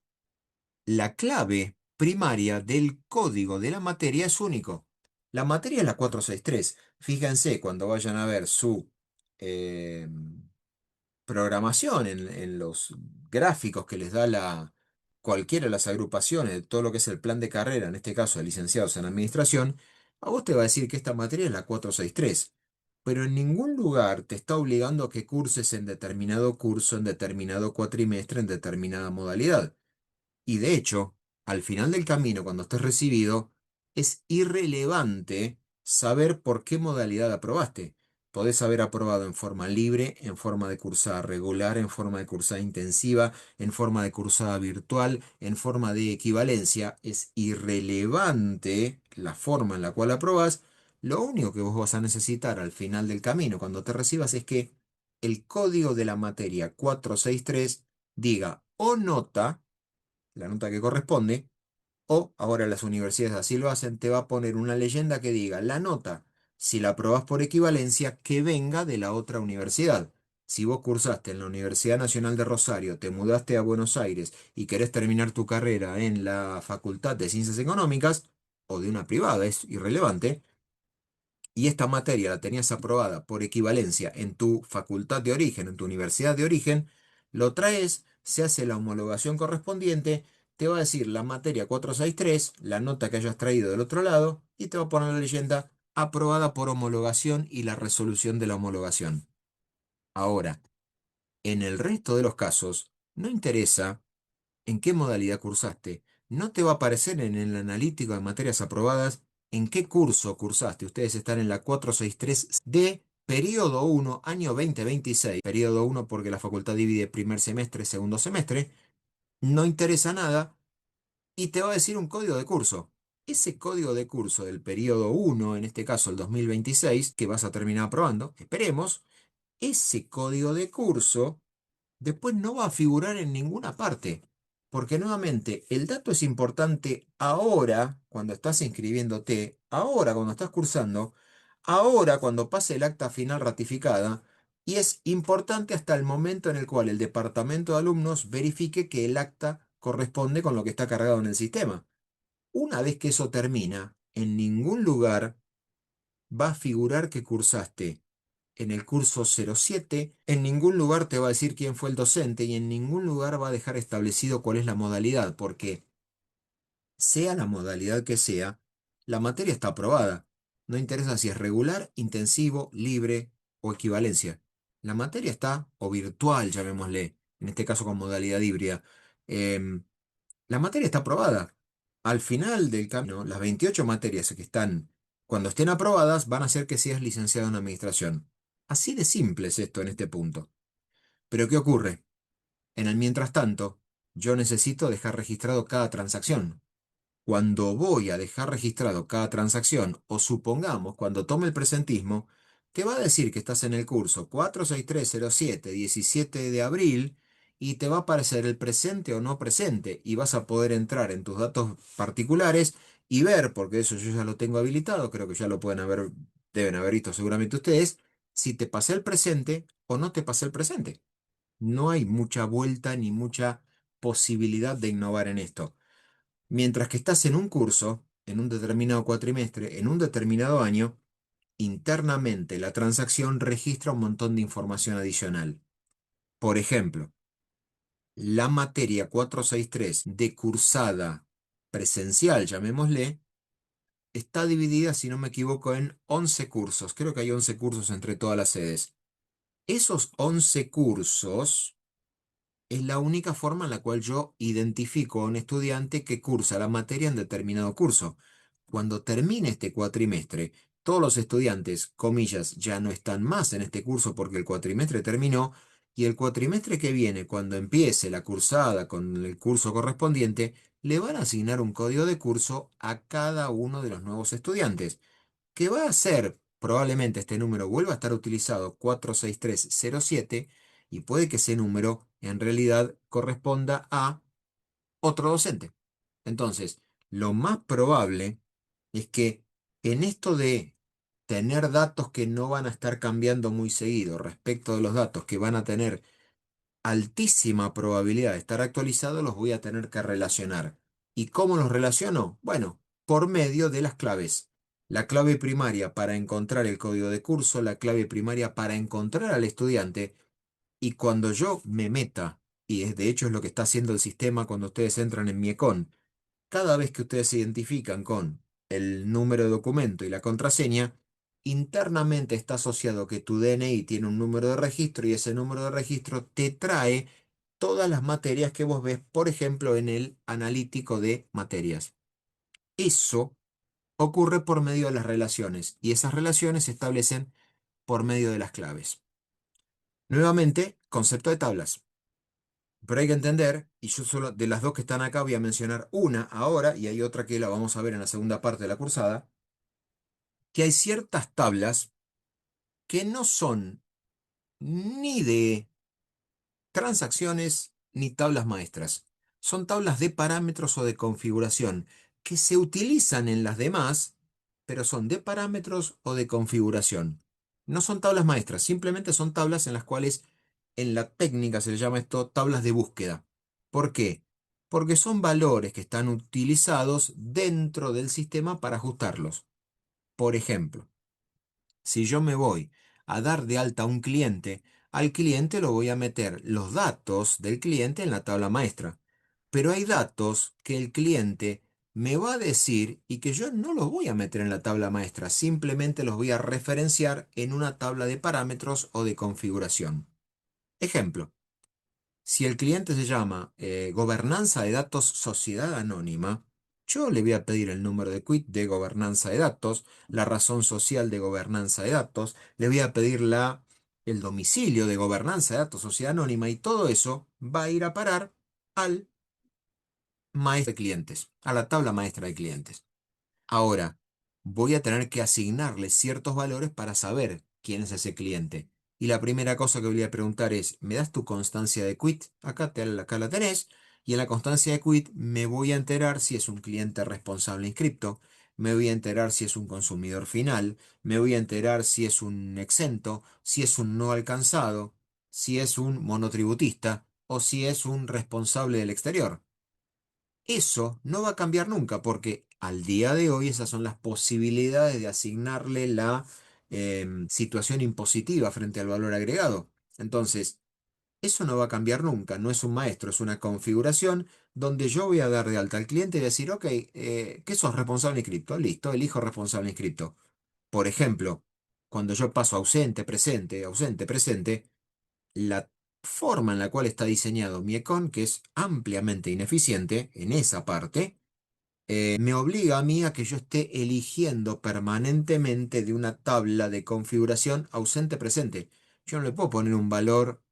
la clave primaria del código de la materia es único. La materia es la 463. Fíjense cuando vayan a ver su eh, programación en los gráficos que les da cualquiera de las agrupaciones de todo lo que es el plan de carrera, en este caso de licenciados en administración, a vos te va a decir que esta materia es la 463. Pero en ningún lugar te está obligando a que curses en determinado curso, en determinado cuatrimestre, en determinada modalidad. Y de hecho, al final del camino, cuando estés recibido, es irrelevante saber por qué modalidad aprobaste. Podés haber aprobado en forma libre, en forma de cursada regular, en forma de cursada intensiva, en forma de cursada virtual, en forma de equivalencia. Es irrelevante la forma en la cual aprobás. Lo único que vos vas a necesitar al final del camino, cuando te recibas, es que el código de la materia 463 diga o nota, la nota que corresponde, o ahora las universidades así lo hacen, te va a poner una leyenda que diga la nota, si la aprobás por equivalencia, que venga de la otra universidad. Si vos cursaste en la Universidad Nacional de Rosario, te mudaste a Buenos Aires y querés terminar tu carrera en la Facultad de Ciencias Económicas, o de una privada, es irrelevante, y esta materia la tenías aprobada por equivalencia en tu facultad de origen, en tu universidad de origen, lo traes, se hace la homologación correspondiente, te va a decir la materia 463, la nota que hayas traído del otro lado, y te va a poner la leyenda aprobada por homologación y la resolución de la homologación. Ahora, en el resto de los casos, no interesa en qué modalidad cursaste. No te va a aparecer en el analítico de materias aprobadas en qué curso cursaste. Ustedes están en la 463 de periodo 1, año 2026. Periodo 1 porque la facultad divide primer semestre, segundo semestre. No interesa nada y te va a decir un código de curso. Ese código de curso del periodo 1, en este caso el 2026, que vas a terminar aprobando, esperemos, ese código de curso después no va a figurar en ninguna parte. Porque nuevamente, el dato es importante ahora, cuando estás inscribiéndote, ahora cuando estás cursando, ahora cuando pase el acta final ratificada, y es importante hasta el momento en el cual el departamento de alumnos verifique que el acta corresponde con lo que está cargado en el sistema. Una vez que eso termina, en ningún lugar va a figurar que cursaste en el curso 07, en ningún lugar te va a decir quién fue el docente y en ningún lugar va a dejar establecido cuál es la modalidad, porque sea la modalidad que sea, la materia está aprobada. No interesa si es regular, intensivo, libre o equivalencia. La materia está, o virtual, llamémosle, en este caso con modalidad híbrida. Em, la materia está aprobada. Al final del camino, las 28 materias que están, cuando estén aprobadas, van a hacer que seas licenciado en administración. Así de simple es esto en este punto. Pero ¿qué ocurre? En el mientras tanto, yo necesito dejar registrado cada transacción. Cuando voy a dejar registrado cada transacción, o supongamos cuando tome el presentismo, te va a decir que estás en el curso 46307, 17 de abril, y te va a aparecer el presente o no presente, y vas a poder entrar en tus datos particulares y ver, porque eso yo ya lo tengo habilitado, creo que ya lo pueden haber, deben haber visto seguramente ustedes, si te pasé el presente o no te pasé el presente. No hay mucha vuelta ni mucha posibilidad de innovar en esto. Mientras que estás en un curso, en un determinado cuatrimestre, en un determinado año, internamente la transacción registra un montón de información adicional. Por ejemplo, la materia 463 de cursada presencial, llamémosle, está dividida, si no me equivoco, en 11 cursos. Creo que hay 11 cursos entre todas las sedes. Esos 11 cursos es la única forma en la cual yo identifico a un estudiante que cursa la materia en determinado curso. Cuando termine este cuatrimestre, todos los estudiantes, comillas, ya no están más en este curso porque el cuatrimestre terminó, y el cuatrimestre que viene, cuando empiece la cursada con el curso correspondiente, le van a asignar un código de curso a cada uno de los nuevos estudiantes que va a ser, probablemente este número vuelva a estar utilizado 46307 y puede que ese número en realidad corresponda a otro docente. Entonces, lo más probable es que en esto de tener datos que no van a estar cambiando muy seguido respecto de los datos que van a tener altísima probabilidad de estar actualizados, los voy a tener que relacionar. ¿Y cómo los relaciono? Bueno, por medio de las claves. La clave primaria para encontrar el código de curso, la clave primaria para encontrar al estudiante, y cuando yo me meta, y es de hecho es lo que está haciendo el sistema cuando ustedes entran en Miecon, cada vez que ustedes se identifican con el número de documento y la contraseña, internamente está asociado que tu DNI tiene un número de registro y ese número de registro te trae todas las materias que vos ves, por ejemplo, en el analítico de materias. Eso ocurre por medio de las relaciones y esas relaciones se establecen por medio de las claves. Nuevamente, concepto de tablas. Pero hay que entender, y yo solo de las dos que están acá voy a mencionar una ahora y hay otra que la vamos a ver en la segunda parte de la cursada, que hay ciertas tablas que no son ni de transacciones ni tablas maestras. Son tablas de parámetros o de configuración que se utilizan en las demás, pero son de parámetros o de configuración. No son tablas maestras, simplemente son tablas en las cuales en la técnica se le llama esto tablas de búsqueda. ¿Por qué? Porque son valores que están utilizados dentro del sistema para ajustarlos. Por ejemplo, si yo me voy a dar de alta a un cliente, al cliente lo voy a meter los datos del cliente en la tabla maestra. Pero hay datos que el cliente me va a decir y que yo no los voy a meter en la tabla maestra, simplemente los voy a referenciar en una tabla de parámetros o de configuración. Ejemplo. Si el cliente se llama Gobernanza de Datos Sociedad Anónima, yo le voy a pedir el número de quit de gobernanza de datos, la razón social de gobernanza de datos, le voy a pedir el domicilio de gobernanza de datos Sociedad Anónima y todo eso va a ir a parar al maestro de clientes, a la tabla maestra de clientes. Ahora, voy a tener que asignarle ciertos valores para saber quién es ese cliente. Y la primera cosa que voy a preguntar es, ¿me das tu constancia de quit? Acá la tenés. Y en la constancia de quit me voy a enterar si es un cliente responsable inscripto, me voy a enterar si es un consumidor final, me voy a enterar si es un exento, si es un no alcanzado, si es un monotributista o si es un responsable del exterior. Eso no va a cambiar nunca porque al día de hoy esas son las posibilidades de asignarle la situación impositiva frente al valor agregado. Entonces, eso no va a cambiar nunca, no es un maestro, es una configuración donde yo voy a dar de alta al cliente y decir, ok, ¿qué sos responsable inscripto? Listo, elijo responsable inscripto. Por ejemplo, cuando yo paso ausente, presente, la forma en la cual está diseñado mi econ, que es ampliamente ineficiente en esa parte, me obliga a mí a que yo esté eligiendo permanentemente de una tabla de configuración ausente-presente. Yo no le puedo poner un valor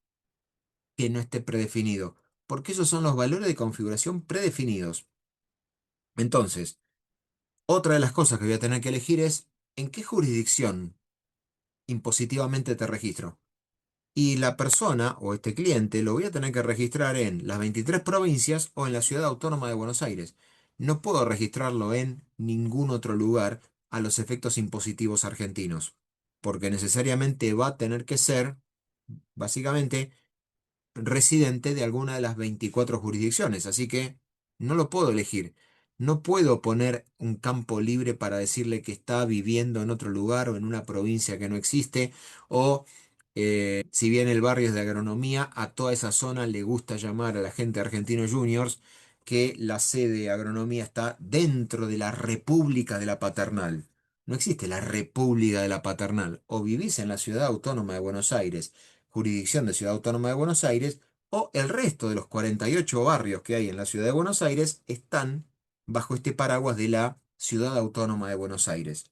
que no esté predefinido, porque esos son los valores de configuración predefinidos. Entonces, otra de las cosas que voy a tener que elegir es en qué jurisdicción impositivamente te registro. Y la persona o este cliente lo voy a tener que registrar en las 23 provincias o en la Ciudad Autónoma de Buenos Aires. No puedo registrarlo en ningún otro lugar a los efectos impositivos argentinos, porque necesariamente va a tener que ser, básicamente, residente de alguna de las 24 jurisdicciones, así que no lo puedo elegir. No puedo poner un campo libre para decirle que está viviendo en otro lugar o en una provincia que no existe, o si bien el barrio es de agronomía, a toda esa zona le gusta llamar a la gente Argentino Juniors que la sede de agronomía está dentro de la República de la Paternal. No existe la República de la Paternal. O vivís en la Ciudad Autónoma de Buenos Aires, jurisdicción de Ciudad Autónoma de Buenos Aires, o el resto de los 48 barrios que hay en la Ciudad de Buenos Aires están bajo este paraguas de la Ciudad Autónoma de Buenos Aires.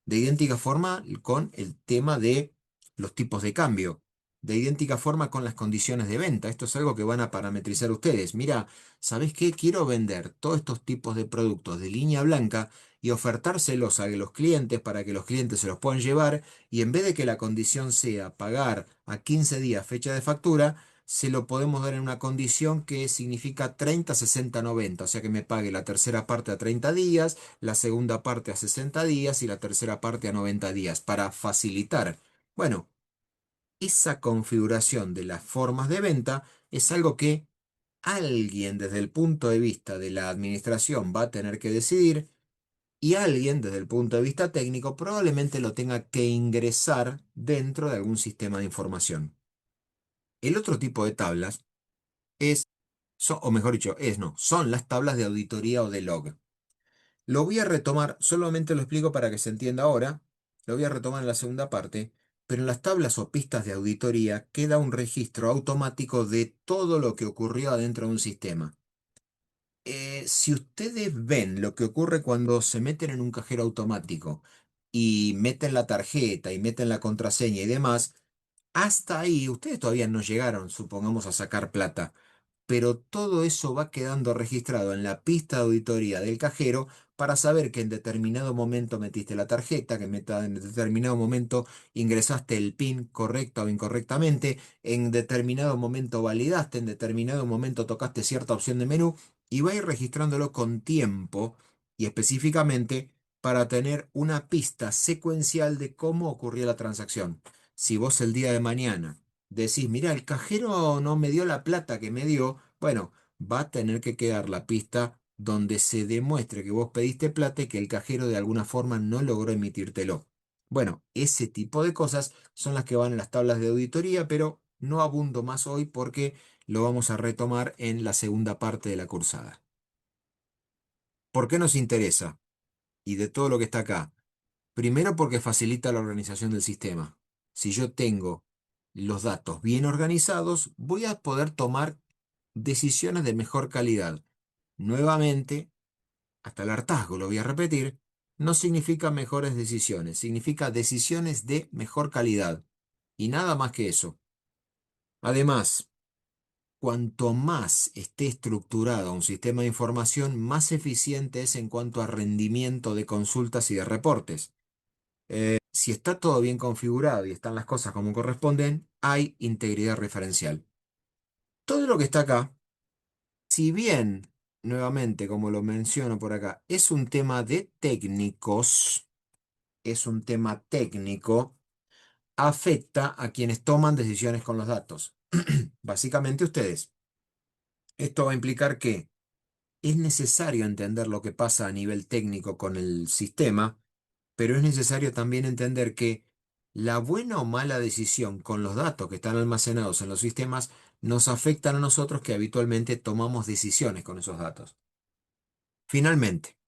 De idéntica forma con el tema de los tipos de cambio. De idéntica forma con las condiciones de venta. Esto es algo que van a parametrizar ustedes. Mira, ¿sabés qué? Quiero vender todos estos tipos de productos de línea blanca y ofertárselos a los clientes para que los clientes se los puedan llevar y en vez de que la condición sea pagar a 15 días fecha de factura, se lo podemos dar en una condición que significa 30, 60, 90. O sea que me pague la tercera parte a 30 días, la segunda parte a 60 días y la tercera parte a 90 días para facilitar. Bueno, esa configuración de las formas de venta es algo que alguien desde el punto de vista de la administración va a tener que decidir y alguien desde el punto de vista técnico probablemente lo tenga que ingresar dentro de algún sistema de información. El otro tipo de tablas es, o mejor dicho, no, son las tablas de auditoría o de log. Lo voy a retomar, solamente lo explico para que se entienda ahora, lo voy a retomar en la segunda parte, pero en las tablas o pistas de auditoría queda un registro automático de todo lo que ocurrió adentro de un sistema. Si ustedes ven lo que ocurre cuando se meten en un cajero automático y meten la tarjeta y meten la contraseña y demás, hasta ahí ustedes todavía no llegaron, supongamos, a sacar plata, pero todo eso va quedando registrado en la pista de auditoría del cajero para saber que en determinado momento metiste la tarjeta, que en determinado momento ingresaste el PIN correcto o incorrectamente, en determinado momento validaste, en determinado momento tocaste cierta opción de menú y va a ir registrándolo con tiempo y específicamente para tener una pista secuencial de cómo ocurrió la transacción. Si vos el día de mañana decís, mira, el cajero no me dio la plata que me dio, bueno, va a tener que quedar la pista donde se demuestre que vos pediste plata y que el cajero de alguna forma no logró emitírtelo. Bueno, ese tipo de cosas son las que van en las tablas de auditoría, pero no abundo más hoy porque lo vamos a retomar en la segunda parte de la cursada. ¿Por qué nos interesa? Y de todo lo que está acá. Primero porque facilita la organización del sistema. Si yo tengo los datos bien organizados, voy a poder tomar decisiones de mejor calidad. Nuevamente, hasta el hartazgo, lo voy a repetir, no significa mejores decisiones, significa decisiones de mejor calidad. Y nada más que eso. Además, cuanto más esté estructurado un sistema de información, más eficiente es en cuanto a rendimiento de consultas y de reportes. Si está todo bien configurado y están las cosas como corresponden, hay integridad referencial. Todo lo que está acá, si bien, nuevamente, como lo menciono por acá, es un tema de técnicos, es un tema técnico, afecta a quienes toman decisiones con los datos. Básicamente ustedes. Esto va a implicar que es necesario entender lo que pasa a nivel técnico con el sistema, pero es necesario también entender que la buena o mala decisión con los datos que están almacenados en los sistemas nos afectan a nosotros que habitualmente tomamos decisiones con esos datos. Finalmente,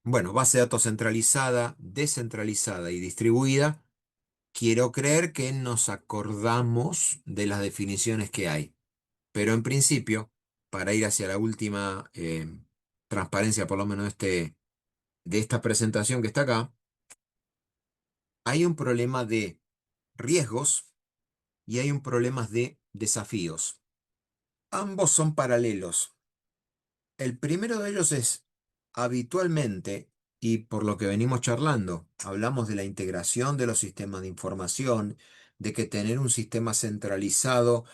bueno, base de datos centralizada, descentralizada y distribuida, quiero creer que nos acordamos de las definiciones que hay, pero en principio, para ir hacia la última transparencia, por lo menos de esta presentación que está acá, hay un problema de riesgos y hay un problema de desafíos. Ambos son paralelos. El primero de ellos es, Habitualmente, y por lo que venimos charlando, hablamos de la integración de los sistemas de información, de que tener un sistema centralizado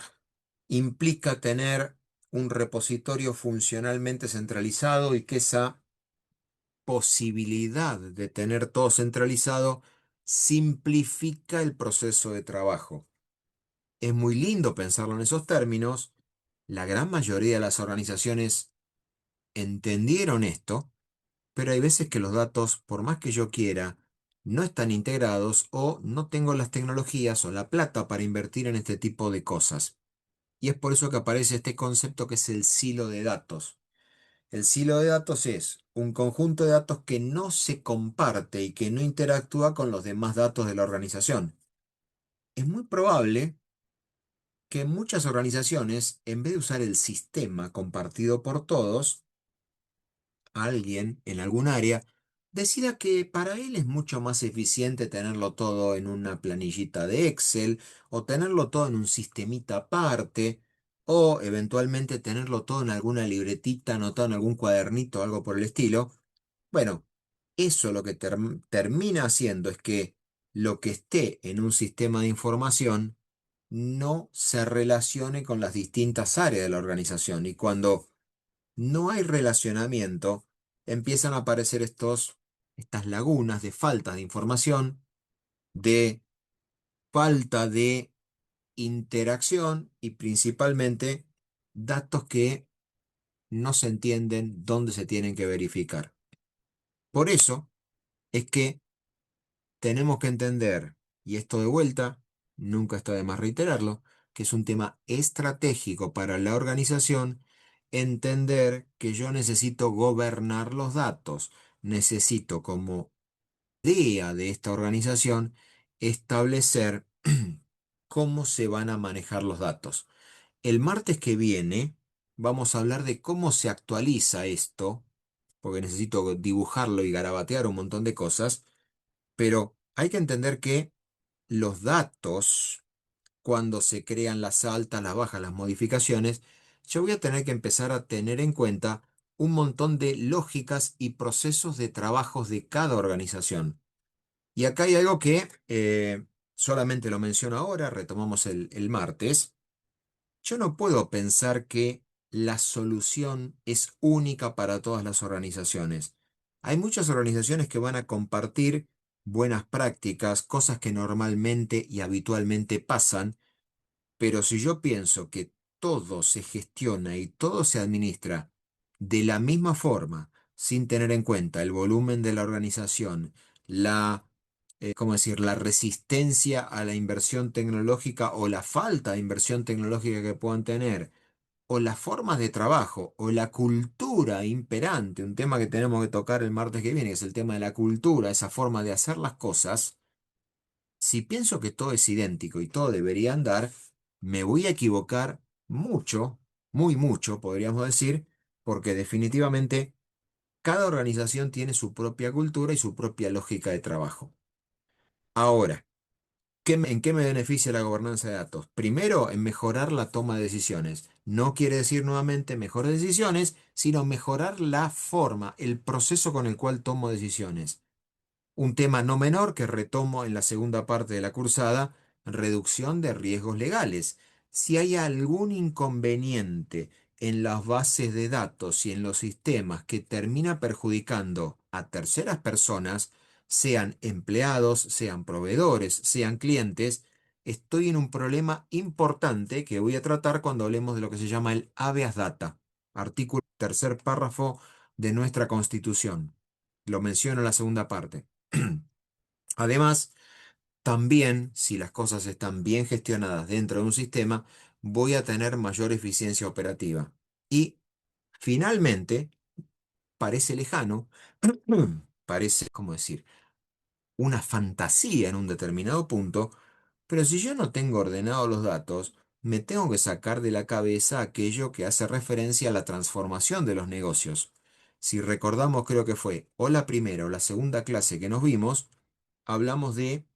implica tener un repositorio funcionalmente centralizado y que esa posibilidad de tener todo centralizado simplifica el proceso de trabajo. Es muy lindo pensarlo en esos términos. La gran mayoría de las organizaciones entendieron esto, pero hay veces que los datos, por más que yo quiera, no están integrados o no tengo las tecnologías o la plata para invertir en este tipo de cosas. Y es por eso que aparece este concepto que es el silo de datos. El silo de datos es un conjunto de datos que no se comparte y que no interactúa con los demás datos de la organización. Es muy probable que muchas organizaciones, en vez de usar el sistema compartido por todos, alguien en algún área decida que para él es mucho más eficiente tenerlo todo en una planillita de Excel o tenerlo todo en un sistemita aparte o eventualmente tenerlo todo en alguna libretita, anotado en algún cuadernito o algo por el estilo. Bueno, eso lo que termina haciendo es que lo que esté en un sistema de información no se relacione con las distintas áreas de la organización y cuando no hay relacionamiento, empiezan a aparecer estas lagunas de falta de información, de falta de interacción y principalmente datos que no se entienden dónde se tienen que verificar. Por eso es que tenemos que entender, y esto de vuelta, nunca está de más reiterarlo, que es un tema estratégico para la organización, entender que yo necesito gobernar los datos, necesito como idea de esta organización establecer cómo se van a manejar los datos. El martes que viene vamos a hablar de cómo se actualiza esto, porque necesito dibujarlo y garabatear un montón de cosas, pero hay que entender que los datos, cuando se crean las altas, las bajas, las modificaciones, yo voy a tener que empezar a tener en cuenta un montón de lógicas y procesos de trabajos de cada organización. Y acá hay algo que solamente lo menciono ahora, retomamos el martes. Yo no puedo pensar que la solución es única para todas las organizaciones. Hay muchas organizaciones que van a compartir buenas prácticas, cosas que normalmente y habitualmente pasan, pero si yo pienso que todo se gestiona y todo se administra de la misma forma, sin tener en cuenta el volumen de la organización, la, ¿cómo decir?, la resistencia a la inversión tecnológica o la falta de inversión tecnológica que puedan tener, o las formas de trabajo, o la cultura imperante, un tema que tenemos que tocar el martes que viene, que es el tema de la cultura, esa forma de hacer las cosas. Si pienso que todo es idéntico y todo debería andar, me voy a equivocar mucho, muy mucho, podríamos decir, porque definitivamente cada organización tiene su propia cultura y su propia lógica de trabajo. Ahora, ¿en qué me beneficia la gobernanza de datos? Primero, en mejorar la toma de decisiones. No quiere decir nuevamente mejores decisiones, sino mejorar la forma, el proceso con el cual tomo decisiones. Un tema no menor que retomo en la segunda parte de la cursada, reducción de riesgos legales. Si hay algún inconveniente en las bases de datos y en los sistemas que termina perjudicando a terceras personas, sean empleados, sean proveedores, sean clientes, estoy en un problema importante que voy a tratar cuando hablemos de lo que se llama el habeas data, artículo tercer párrafo de nuestra Constitución. Lo menciono en la segunda parte. Además, también, si las cosas están bien gestionadas dentro de un sistema, voy a tener mayor eficiencia operativa. Y finalmente, parece lejano, parece, ¿cómo decir?, una fantasía en un determinado punto, pero si yo no tengo ordenados los datos, me tengo que sacar de la cabeza aquello que hace referencia a la transformación de los negocios. Si recordamos, creo que fue o la primera o la segunda clase que nos vimos, hablamos de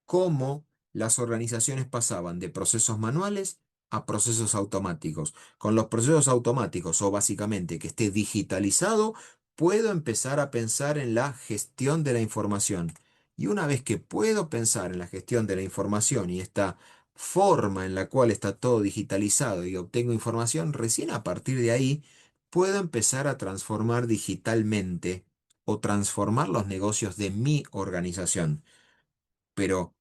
cómo las organizaciones pasaban de procesos manuales a procesos automáticos. Con los procesos automáticos, o básicamente que esté digitalizado, puedo empezar a pensar en la gestión de la información. Y una vez que puedo pensar en la gestión de la información y esta forma en la cual está todo digitalizado y obtengo información, recién a partir de ahí puedo empezar a transformar digitalmente o transformar los negocios de mi organización. Pero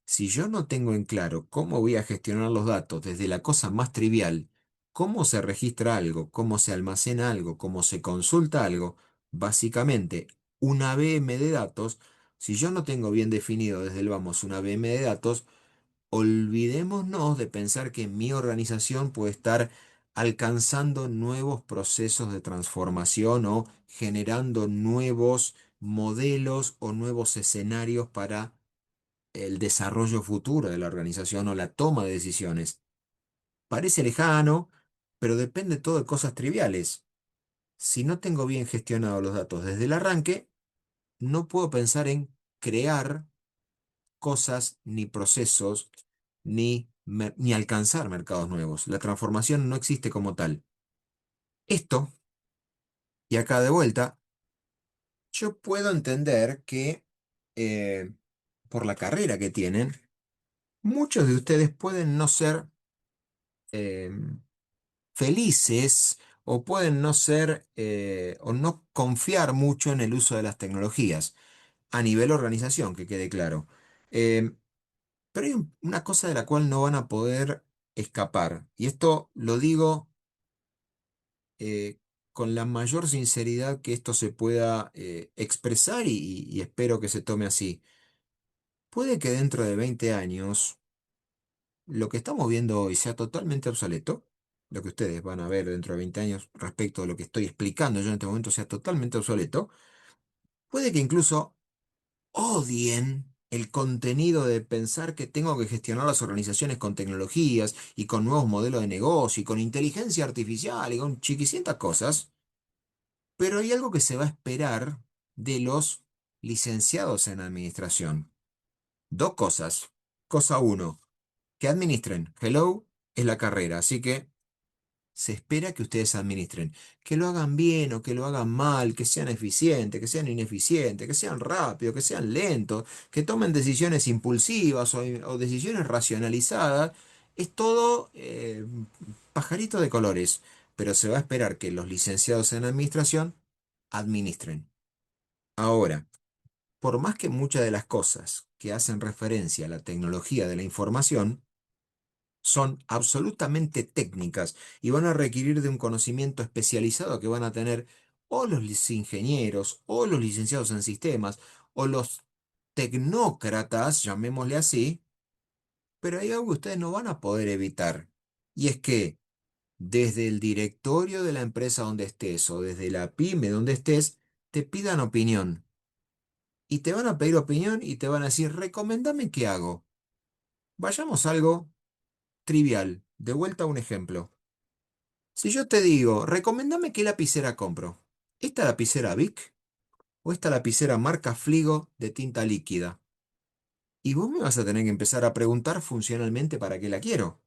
si yo no tengo en claro cómo voy a gestionar los datos desde la cosa más trivial, cómo se registra algo, cómo se almacena algo, cómo se consulta algo, básicamente una VM de datos, si yo no tengo bien definido desde el vamos una VM de datos, olvidémonos de pensar que mi organización puede estar alcanzando nuevos procesos de transformación o generando nuevos modelos o nuevos escenarios para el desarrollo futuro de la organización o la toma de decisiones. Parece lejano, pero depende todo de cosas triviales. Si no tengo bien gestionados los datos desde el arranque, no puedo pensar en crear cosas ni procesos ni alcanzar mercados nuevos. La transformación no existe como tal. Esto, y acá de vuelta, yo puedo entender que eh, por la carrera que tienen, muchos de ustedes pueden no ser eh, felices o pueden no ser o no confiar mucho en el uso de las tecnologías a nivel organización, que quede claro. Eh, pero hay una cosa de la cual no van a poder escapar, y esto lo digo con la mayor sinceridad que esto se pueda expresar y espero que se tome así. Puede que dentro de 20 años lo que estamos viendo hoy sea totalmente obsoleto. Lo que ustedes van a ver dentro de 20 años respecto a lo que estoy explicando yo en este momento sea totalmente obsoleto. Puede que incluso odien el contenido de pensar que tengo que gestionar las organizaciones con tecnologías y con nuevos modelos de negocio y con inteligencia artificial y con chiquicientas cosas. Pero hay algo que se va a esperar de los licenciados en administración. Dos cosas. Cosa uno, que administren. Hello es la carrera, así que se espera que ustedes administren. Que lo hagan bien o que lo hagan mal, que sean eficientes, que sean ineficientes, que sean rápidos, que sean lentos, que tomen decisiones impulsivas o decisiones racionalizadas. Es todo pajarito de colores, pero se va a esperar que los licenciados en administración administren. Ahora, por más que muchas de las cosas que hacen referencia a la tecnología de la información, son absolutamente técnicas y van a requerir de un conocimiento especializado que van a tener o los ingenieros o los licenciados en sistemas o los tecnócratas, llamémosle así, pero hay algo que ustedes no van a poder evitar. Y es que desde el directorio de la empresa donde estés o desde la pyme donde estés, te pidan opinión. Y te van a pedir opinión y te van a decir, recomendame qué hago. Vayamos a algo trivial. De vuelta a un ejemplo. Si yo te digo, recomendame qué lapicera compro. ¿Esta lapicera Bic o esta lapicera marca Fligo de tinta líquida? Y vos me vas a tener que empezar a preguntar funcionalmente para qué la quiero.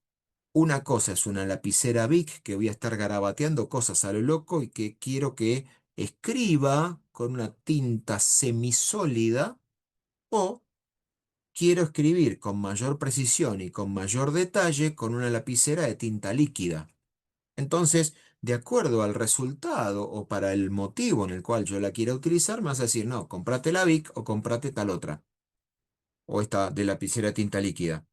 Una cosa es una lapicera Bic que voy a estar garabateando cosas a lo loco y que quiero que escriba con una tinta semisólida, o quiero escribir con mayor precisión y con mayor detalle con una lapicera de tinta líquida. Entonces, de acuerdo al resultado o para el motivo en el cual yo la quiera utilizar, me vas a decir, no, comprate la Bic o comprate tal otra, o esta de lapicera de tinta líquida.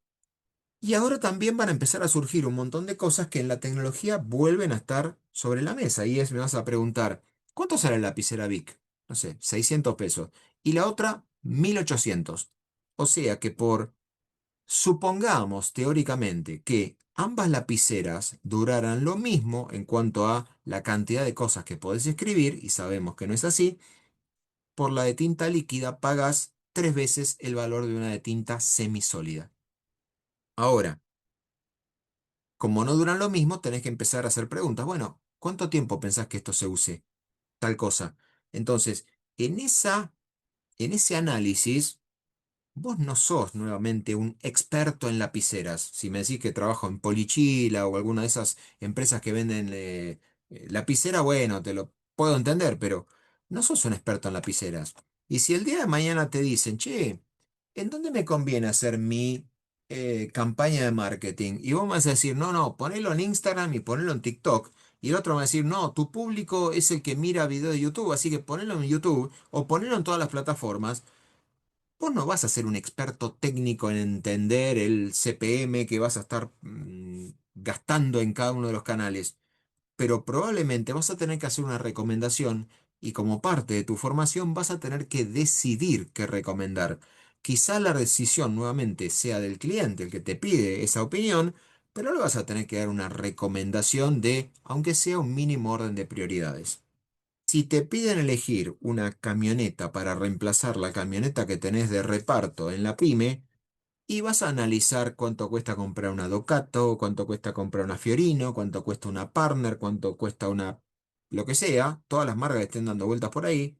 Y ahora también van a empezar a surgir un montón de cosas que en la tecnología vuelven a estar sobre la mesa. Y es, me vas a preguntar, ¿cuánto sale la lapicera Bic? No sé, 600 pesos. Y la otra, 1800. O sea que supongamos teóricamente que ambas lapiceras duraran lo mismo en cuanto a la cantidad de cosas que podés escribir, y sabemos que no es así. Por la de tinta líquida pagas 3 veces el valor de una de tinta semisólida. Ahora, como no duran lo mismo, tenés que empezar a hacer preguntas. Bueno, ¿cuánto tiempo pensás que esto se use? Tal cosa. Entonces, en ese análisis, vos no sos nuevamente un experto en lapiceras. Si me decís que trabajo en Polichila o alguna de esas empresas que venden lapicera, bueno, te lo puedo entender, pero no sos un experto en lapiceras. Y si el día de mañana te dicen, che, ¿en dónde me conviene hacer mi campaña de marketing? Y vos me vas a decir, no, no, ponelo en Instagram y ponelo en TikTok. Y el otro me va a decir, no, tu público es el que mira video de YouTube, así que ponelo en YouTube o ponelo en todas las plataformas. Vos no vas a ser un experto técnico en entender el CPM que vas a estar gastando en cada uno de los canales, pero probablemente vas a tener que hacer una recomendación y como parte de tu formación vas a tener que decidir qué recomendar. Quizá la decisión nuevamente sea del cliente el que te pide esa opinión, pero le vas a tener que dar una recomendación de, aunque sea un mínimo orden de prioridades. Si te piden elegir una camioneta para reemplazar la camioneta que tenés de reparto en la pyme, y vas a analizar cuánto cuesta comprar una Ducato, cuánto cuesta comprar una Fiorino, cuánto cuesta una Partner, cuánto cuesta una, lo que sea, todas las marcas que estén dando vueltas por ahí,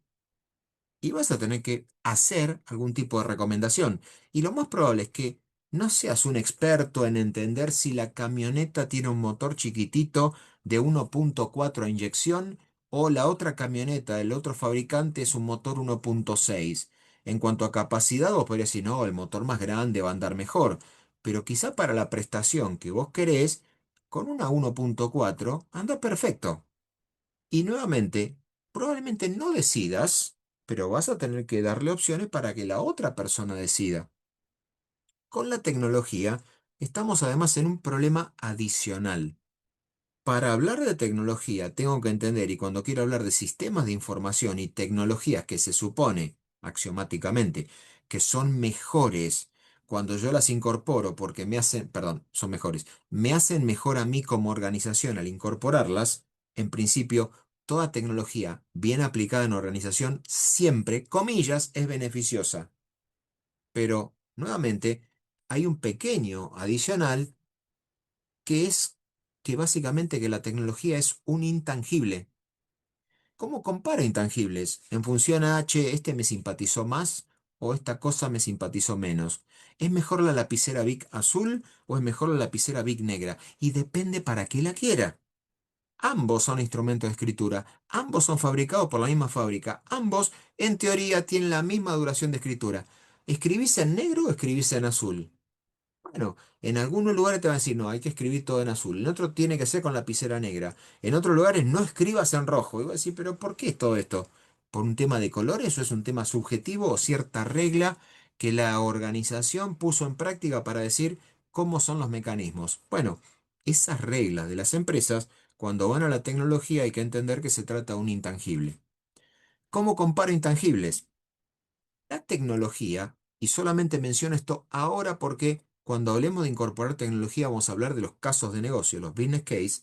y vas a tener que hacer algún tipo de recomendación. Y lo más probable es que no seas un experto en entender si la camioneta tiene un motor chiquitito de 1.4 a inyección o la otra camioneta del otro fabricante es un motor 1.6. En cuanto a capacidad, vos podrías decir, no, el motor más grande va a andar mejor. Pero quizá para la prestación que vos querés, con una 1.4 anda perfecto. Y nuevamente, probablemente no decidas, pero vas a tener que darle opciones para que la otra persona decida. Con la tecnología, estamos además en un problema adicional. Para hablar de tecnología, tengo que entender, y cuando quiero hablar de sistemas de información y tecnologías que se supone, axiomáticamente, que son mejores cuando yo las incorporo porque me hacen, perdón, son mejores, me hacen mejor a mí como organización al incorporarlas, en principio, toda tecnología bien aplicada en organización siempre, comillas, es beneficiosa. Pero, nuevamente, hay un pequeño adicional que es que básicamente que la tecnología es un intangible. ¿Cómo compara intangibles? En función a, che, este me simpatizó más o esta cosa me simpatizó menos. ¿Es mejor la lapicera Bic azul o es mejor la lapicera Bic negra? Y depende para qué la quiera. Ambos son instrumentos de escritura, ambos son fabricados por la misma fábrica, ambos en teoría tienen la misma duración de escritura. ¿Escribís en negro o escribís en azul? Bueno, en algunos lugares te van a decir, no, hay que escribir todo en azul. En otro tiene que ser con lapicera negra. En otros lugares no escribas en rojo. Y voy a decir, pero ¿por qué es todo esto? ¿Por un tema de colores o es un tema subjetivo o cierta regla que la organización puso en práctica para decir cómo son los mecanismos? Bueno, esas reglas de las empresas, cuando van a la tecnología hay que entender que se trata de un intangible. ¿Cómo comparo intangibles? La tecnología, y solamente menciono esto ahora porque cuando hablemos de incorporar tecnología vamos a hablar de los casos de negocio, los business case,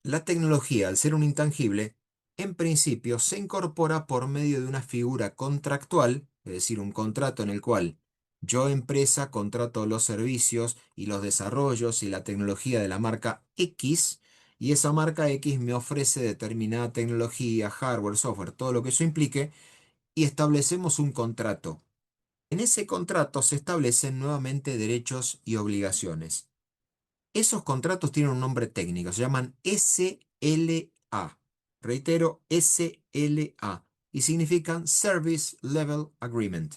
la tecnología, al ser un intangible, en principio se incorpora por medio de una figura contractual, es decir, un contrato en el cual yo, empresa, contrato los servicios y los desarrollos y la tecnología de la marca X, y esa marca X me ofrece determinada tecnología, hardware, software, todo lo que eso implique, y establecemos un contrato. En ese contrato se establecen nuevamente derechos y obligaciones. Esos contratos tienen un nombre técnico, se llaman SLA. Reitero, SLA. Y significan Service Level Agreement.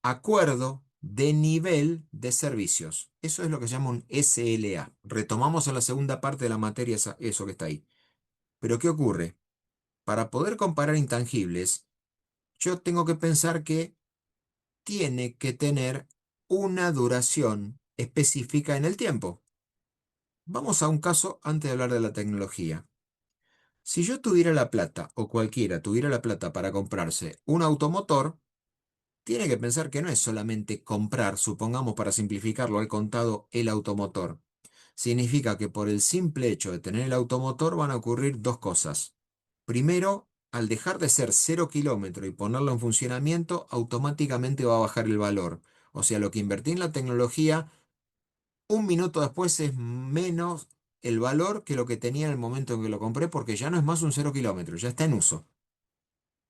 Acuerdo de nivel de servicios. Eso es lo que se llama un SLA. Retomamos en la segunda parte de la materia eso que está ahí. Pero ¿qué ocurre? Para poder comparar intangibles, yo tengo que pensar que tiene que tener una duración específica en el tiempo. Vamos a un caso antes de hablar de la tecnología. Si yo tuviera la plata, o cualquiera tuviera la plata para comprarse un automotor, tiene que pensar que no es solamente comprar, supongamos para simplificarlo al contado, el automotor. Significa que por el simple hecho de tener el automotor van a ocurrir dos cosas. Primero, al dejar de ser 0 kilómetro y ponerlo en funcionamiento, automáticamente va a bajar el valor. O sea, lo que invertí en la tecnología, un minuto después es menos el valor que lo que tenía en el momento en que lo compré porque ya no es más un 0 kilómetro, ya está en uso.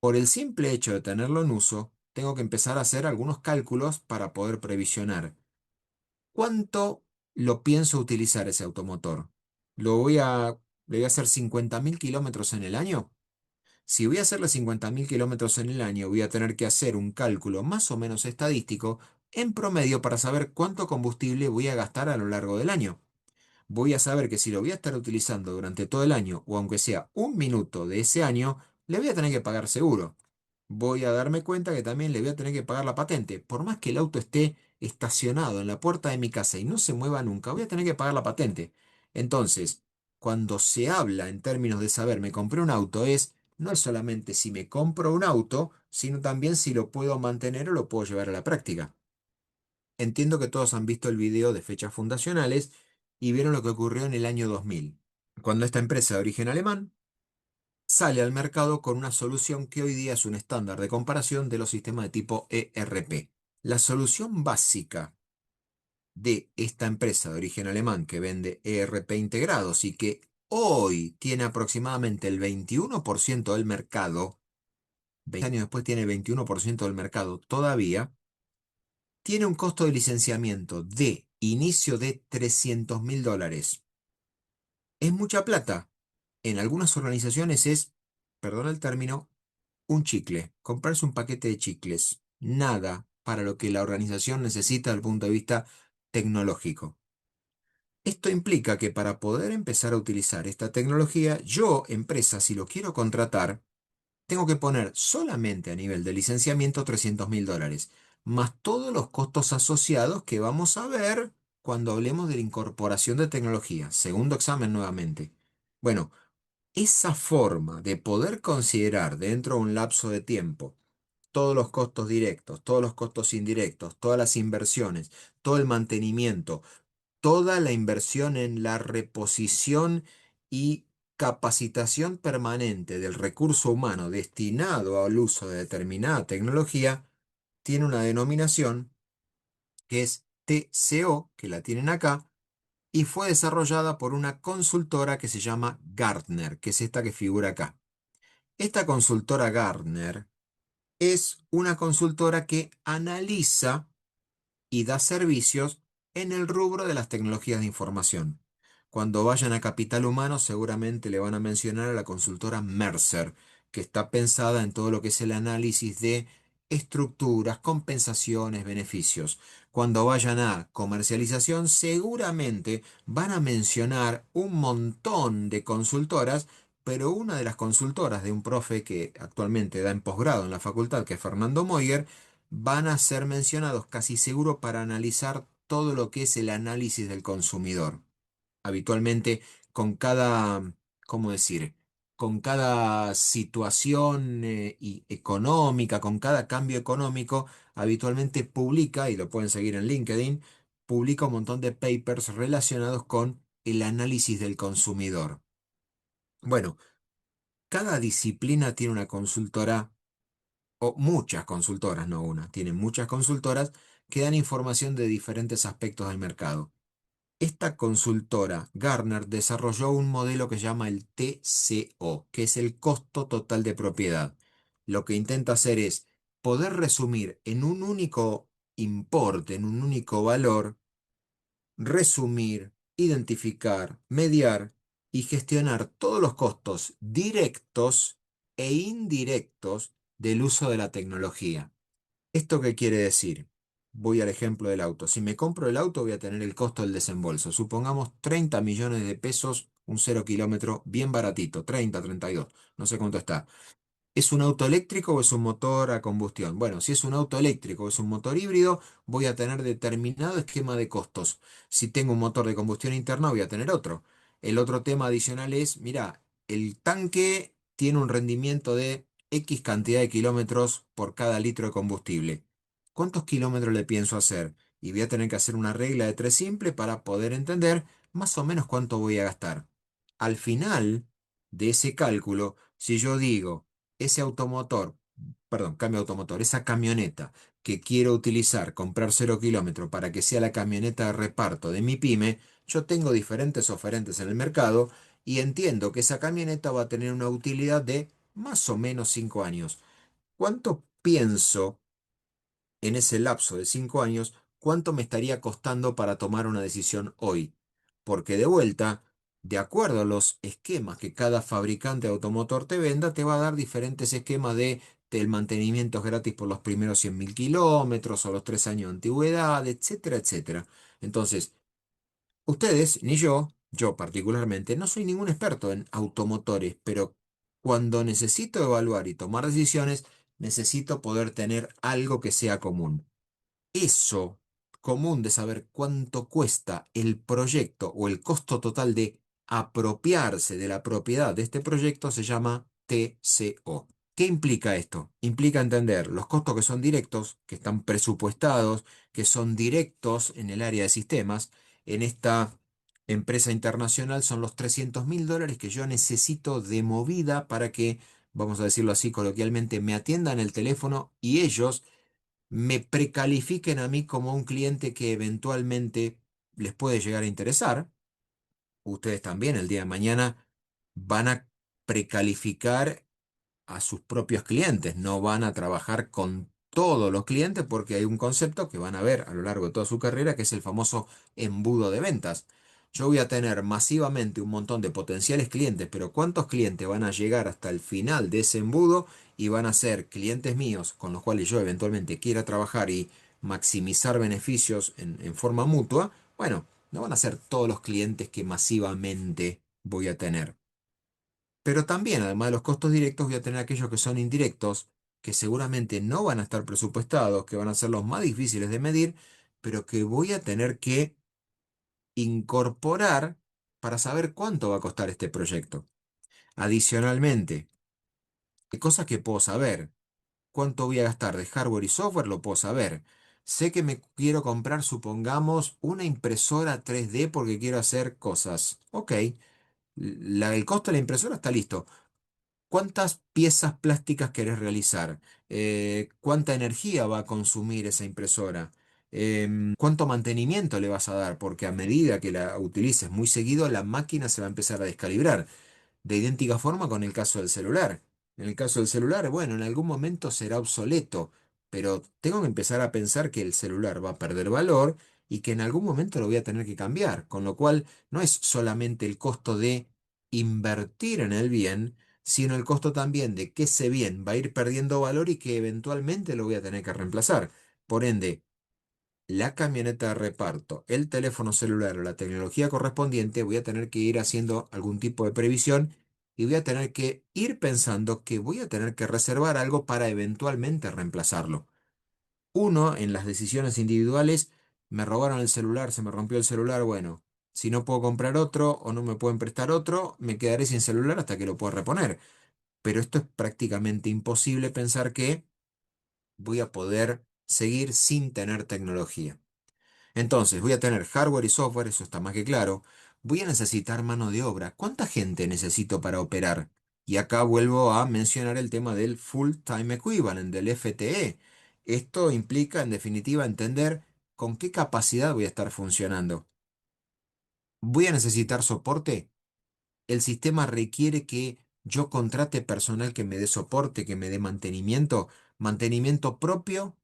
Por el simple hecho de tenerlo en uso, tengo que empezar a hacer algunos cálculos para poder previsionar. ¿Cuánto lo pienso utilizar ese automotor? ¿Lo voy a, le voy a hacer 50.000 kilómetros en el año? Si voy a hacerle 50.000 kilómetros en el año, voy a tener que hacer un cálculo más o menos estadístico en promedio para saber cuánto combustible voy a gastar a lo largo del año. Voy a saber que si lo voy a estar utilizando durante todo el año, o aunque sea un minuto de ese año, le voy a tener que pagar seguro. Voy a darme cuenta que también le voy a tener que pagar la patente. Por más que el auto esté estacionado en la puerta de mi casa y no se mueva nunca, voy a tener que pagar la patente. Entonces, cuando se habla en términos de saber me compré un auto, no es solamente si me compro un auto, sino también si lo puedo mantener o lo puedo llevar a la práctica. Entiendo que todos han visto el video de fechas fundacionales y vieron lo que ocurrió en el año 2000, cuando esta empresa de origen alemán sale al mercado con una solución que hoy día es un estándar de comparación de los sistemas de tipo ERP. La solución básica de esta empresa de origen alemán que vende ERP integrados y que hoy tiene aproximadamente el 21% del mercado, 20 años después tiene 21% del mercado todavía, tiene un costo de licenciamiento de inicio de $300.000. Es mucha plata. En algunas organizaciones perdón el término, un chicle, comprarse un paquete de chicles. Nada para lo que la organización necesita desde el punto de vista tecnológico. Esto implica que para poder empezar a utilizar esta tecnología, yo, empresa, si lo quiero contratar, tengo que poner solamente a nivel de licenciamiento $300.000, más todos los costos asociados que vamos a ver cuando hablemos de la incorporación de tecnología. Segundo examen nuevamente. Bueno, esa forma de poder considerar dentro de un lapso de tiempo todos los costos directos, todos los costos indirectos, todas las inversiones, todo el mantenimiento, toda la inversión en la reposición y capacitación permanente del recurso humano destinado al uso de determinada tecnología, tiene una denominación que es TCO, que la tienen acá, y fue desarrollada por una consultora que se llama Gartner, que es esta que figura acá. Esta consultora Gartner es una consultora que analiza y da servicios en el rubro de las tecnologías de información. Cuando vayan a Capital Humano, seguramente le van a mencionar a la consultora Mercer, que está pensada en todo lo que es el análisis de estructuras, compensaciones, beneficios. Cuando vayan a comercialización, seguramente van a mencionar un montón de consultoras, pero una de las consultoras de un profe que actualmente da en posgrado en la facultad, que es Fernando Moyer, van a ser mencionados casi seguro para analizar todo lo que es el análisis del consumidor. Habitualmente con cada, ¿cómo decir? Con cada situación económica, con cada cambio económico, habitualmente publica, y lo pueden seguir en LinkedIn, publica un montón de papers relacionados con el análisis del consumidor. Bueno, cada disciplina tiene una consultora o muchas consultoras, no una, tienen muchas consultoras que dan información de diferentes aspectos del mercado. Esta consultora, Gartner, desarrolló un modelo que se llama el TCO, que es el costo total de propiedad. Lo que intenta hacer es poder resumir en un único importe, en un único valor, resumir, identificar, mediar y gestionar todos los costos directos e indirectos del uso de la tecnología. ¿Esto qué quiere decir? Voy al ejemplo del auto. Si me compro el auto, voy a tener el costo del desembolso. Supongamos 30 millones de pesos, un 0 kilómetro, bien baratito, 30, 32, no sé cuánto está. ¿Es un auto eléctrico o es un motor a combustión? Bueno, si es un auto eléctrico o es un motor híbrido, voy a tener determinado esquema de costos. Si tengo un motor de combustión interna, voy a tener otro. El otro tema adicional es, mira, el tanque tiene un rendimiento de X cantidad de kilómetros por cada litro de combustible. ¿Cuántos kilómetros le pienso hacer? Y voy a tener que hacer una regla de tres simple para poder entender más o menos cuánto voy a gastar. Al final de ese cálculo, si yo digo, ese automotor, perdón, cambio de automotor, esa camioneta que quiero utilizar, comprar 0 kilómetros para que sea la camioneta de reparto de mi pyme, yo tengo diferentes oferentes en el mercado y entiendo que esa camioneta va a tener una utilidad de más o menos 5 años. ¿Cuánto pienso en ese lapso de 5 años? ¿Cuánto me estaría costando para tomar una decisión hoy? Porque de vuelta, de acuerdo a los esquemas que cada fabricante de automotor te venda, te va a dar diferentes esquemas del mantenimiento gratis por los primeros 100.000 kilómetros o los 3 años de antigüedad, etcétera, etcétera. Entonces, ustedes, ni yo particularmente, no soy ningún experto en automotores, pero cuando necesito evaluar y tomar decisiones, necesito poder tener algo que sea común. Eso común de saber cuánto cuesta el proyecto o el costo total de apropiarse de la propiedad de este proyecto se llama TCO. ¿Qué implica esto? Implica entender los costos que son directos, que están presupuestados, que son directos en el área de sistemas. En esta empresa internacional son los $300.000 que yo necesito de movida para que, vamos a decirlo así coloquialmente, me atiendan el teléfono y ellos me precalifiquen a mí como un cliente que eventualmente les puede llegar a interesar. Ustedes también el día de mañana van a precalificar a sus propios clientes, no van a trabajar con todos los clientes porque hay un concepto que van a ver a lo largo de toda su carrera que es el famoso embudo de ventas. Yo voy a tener masivamente un montón de potenciales clientes, pero ¿cuántos clientes van a llegar hasta el final de ese embudo y van a ser clientes míos con los cuales yo eventualmente quiera trabajar y maximizar beneficios en forma mutua? Bueno, no van a ser todos los clientes que masivamente voy a tener. Pero también, además de los costos directos, voy a tener aquellos que son indirectos, que seguramente no van a estar presupuestados, que van a ser los más difíciles de medir, pero que voy a tener que incorporar para saber cuánto va a costar este proyecto. Adicionalmente, hay cosas que puedo saber. ¿Cuánto voy a gastar de hardware y software? Lo puedo saber. Sé que me quiero comprar, supongamos, una impresora 3D porque quiero hacer cosas. Ok, el costo de la impresora está listo. ¿Cuántas piezas plásticas querés realizar? ¿Cuánta energía va a consumir esa impresora? ¿Cuánto mantenimiento le vas a dar? Porque a medida que la utilices muy seguido, la máquina se va a empezar a descalibrar. De idéntica forma con el caso del celular. En el caso del celular, bueno, en algún momento será obsoleto, pero tengo que empezar a pensar que el celular va a perder valor y que en algún momento lo voy a tener que cambiar, con lo cual no es solamente el costo de invertir en el bien, sino el costo también de que ese bien va a ir perdiendo valor y que eventualmente lo voy a tener que reemplazar. Por ende, la camioneta de reparto, el teléfono celular o la tecnología correspondiente, voy a tener que ir haciendo algún tipo de previsión y voy a tener que ir pensando que voy a tener que reservar algo para eventualmente reemplazarlo. Uno, en las decisiones individuales, me robaron el celular, se me rompió el celular, bueno, si no puedo comprar otro o no me pueden prestar otro, me quedaré sin celular hasta que lo pueda reponer. Pero esto es prácticamente imposible pensar que voy a poder seguir sin tener tecnología. Entonces, voy a tener hardware y software, eso está más que claro. Voy a necesitar mano de obra. ¿Cuánta gente necesito para operar? Y acá vuelvo a mencionar el tema del Full Time Equivalent, del FTE. Esto implica, en definitiva, entender con qué capacidad voy a estar funcionando. ¿Voy a necesitar soporte? El sistema requiere que yo contrate personal que me dé soporte, que me dé mantenimiento propio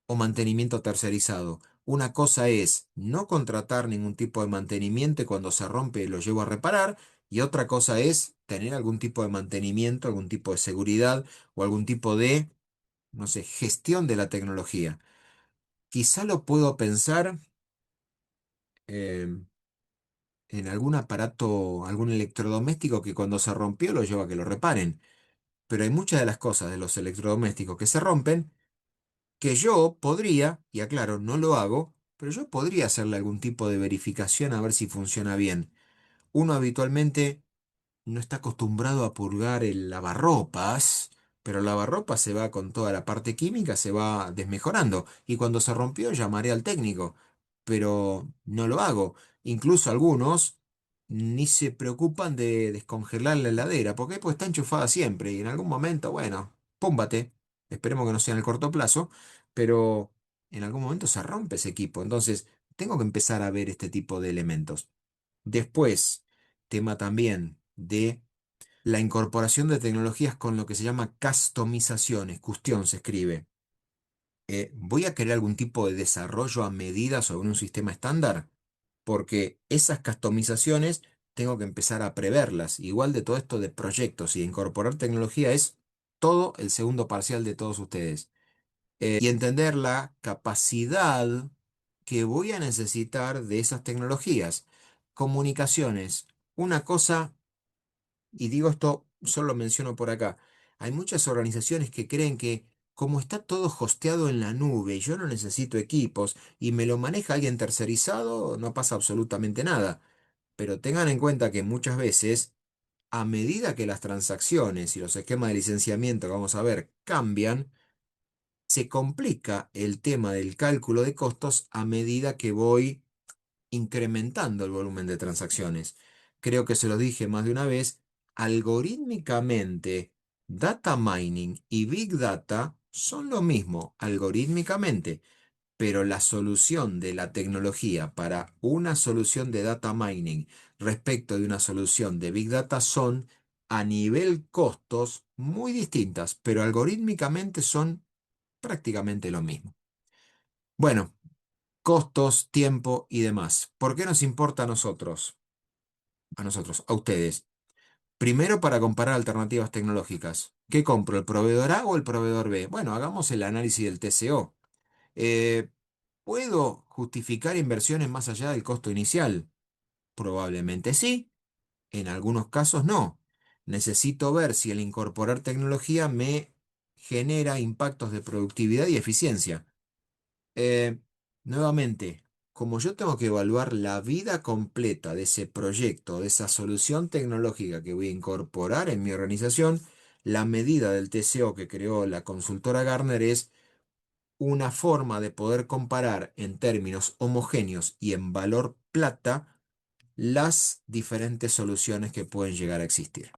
o mantenimiento tercerizado. Una cosa es no contratar ningún tipo de mantenimiento y cuando se rompe lo llevo a reparar, y otra cosa es tener algún tipo de mantenimiento, algún tipo de seguridad o algún tipo de, no sé, gestión de la tecnología. Quizá lo puedo pensar en algún aparato, algún electrodoméstico que cuando se rompió lo llevo a que lo reparen. Pero hay muchas de las cosas de los electrodomésticos que se rompen que yo podría, y aclaro, no lo hago, pero yo podría hacerle algún tipo de verificación a ver si funciona bien. Uno habitualmente no está acostumbrado a purgar el lavarropas, pero el lavarropas se va con toda la parte química, se va desmejorando, y cuando se rompió llamaré al técnico, pero no lo hago. Incluso algunos ni se preocupan de descongelar la heladera, ¿por qué? Pues está enchufada siempre, y en algún momento, bueno, púmbate, esperemos que no sea en el corto plazo, pero en algún momento se rompe ese equipo, entonces tengo que empezar a ver este tipo de elementos. Después, tema también de la incorporación de tecnologías con lo que se llama customizaciones, cuestión se escribe. ¿Voy a querer algún tipo de desarrollo a medida sobre un sistema estándar? Porque esas customizaciones tengo que empezar a preverlas. Igual de todo esto de proyectos y de incorporar tecnología es todo el segundo parcial de todos ustedes. Y entender la capacidad que voy a necesitar de esas tecnologías. Comunicaciones. Una cosa, y digo esto, solo lo menciono por acá, hay muchas organizaciones que creen que como está todo hosteado en la nube y yo no necesito equipos y me lo maneja alguien tercerizado, no pasa absolutamente nada. Pero tengan en cuenta que muchas veces, a medida que las transacciones y los esquemas de licenciamiento que vamos a ver cambian, se complica el tema del cálculo de costos a medida que voy incrementando el volumen de transacciones. Creo que se lo dije más de una vez, algorítmicamente, data mining y big data son lo mismo algorítmicamente, pero la solución de la tecnología para una solución de data mining respecto de una solución de big data son a nivel costos muy distintas, pero algorítmicamente son prácticamente lo mismo. Bueno, costos, tiempo y demás. ¿Por qué nos importa a nosotros? A nosotros, a ustedes. Primero, para comparar alternativas tecnológicas. ¿Qué compro, el proveedor A o el proveedor B? Bueno, hagamos el análisis del TCO. Eh, ¿Puedo justificar inversiones más allá del costo inicial? Probablemente sí, en algunos casos no. Necesito ver si el incorporar tecnología me genera impactos de productividad y eficiencia. Eh, Nuevamente, como yo tengo que evaluar la vida completa de ese proyecto, de esa solución tecnológica que voy a incorporar en mi organización, la medida del TCO que creó la consultora Gartner es una forma de poder comparar en términos homogéneos y en valor plata las diferentes soluciones que pueden llegar a existir.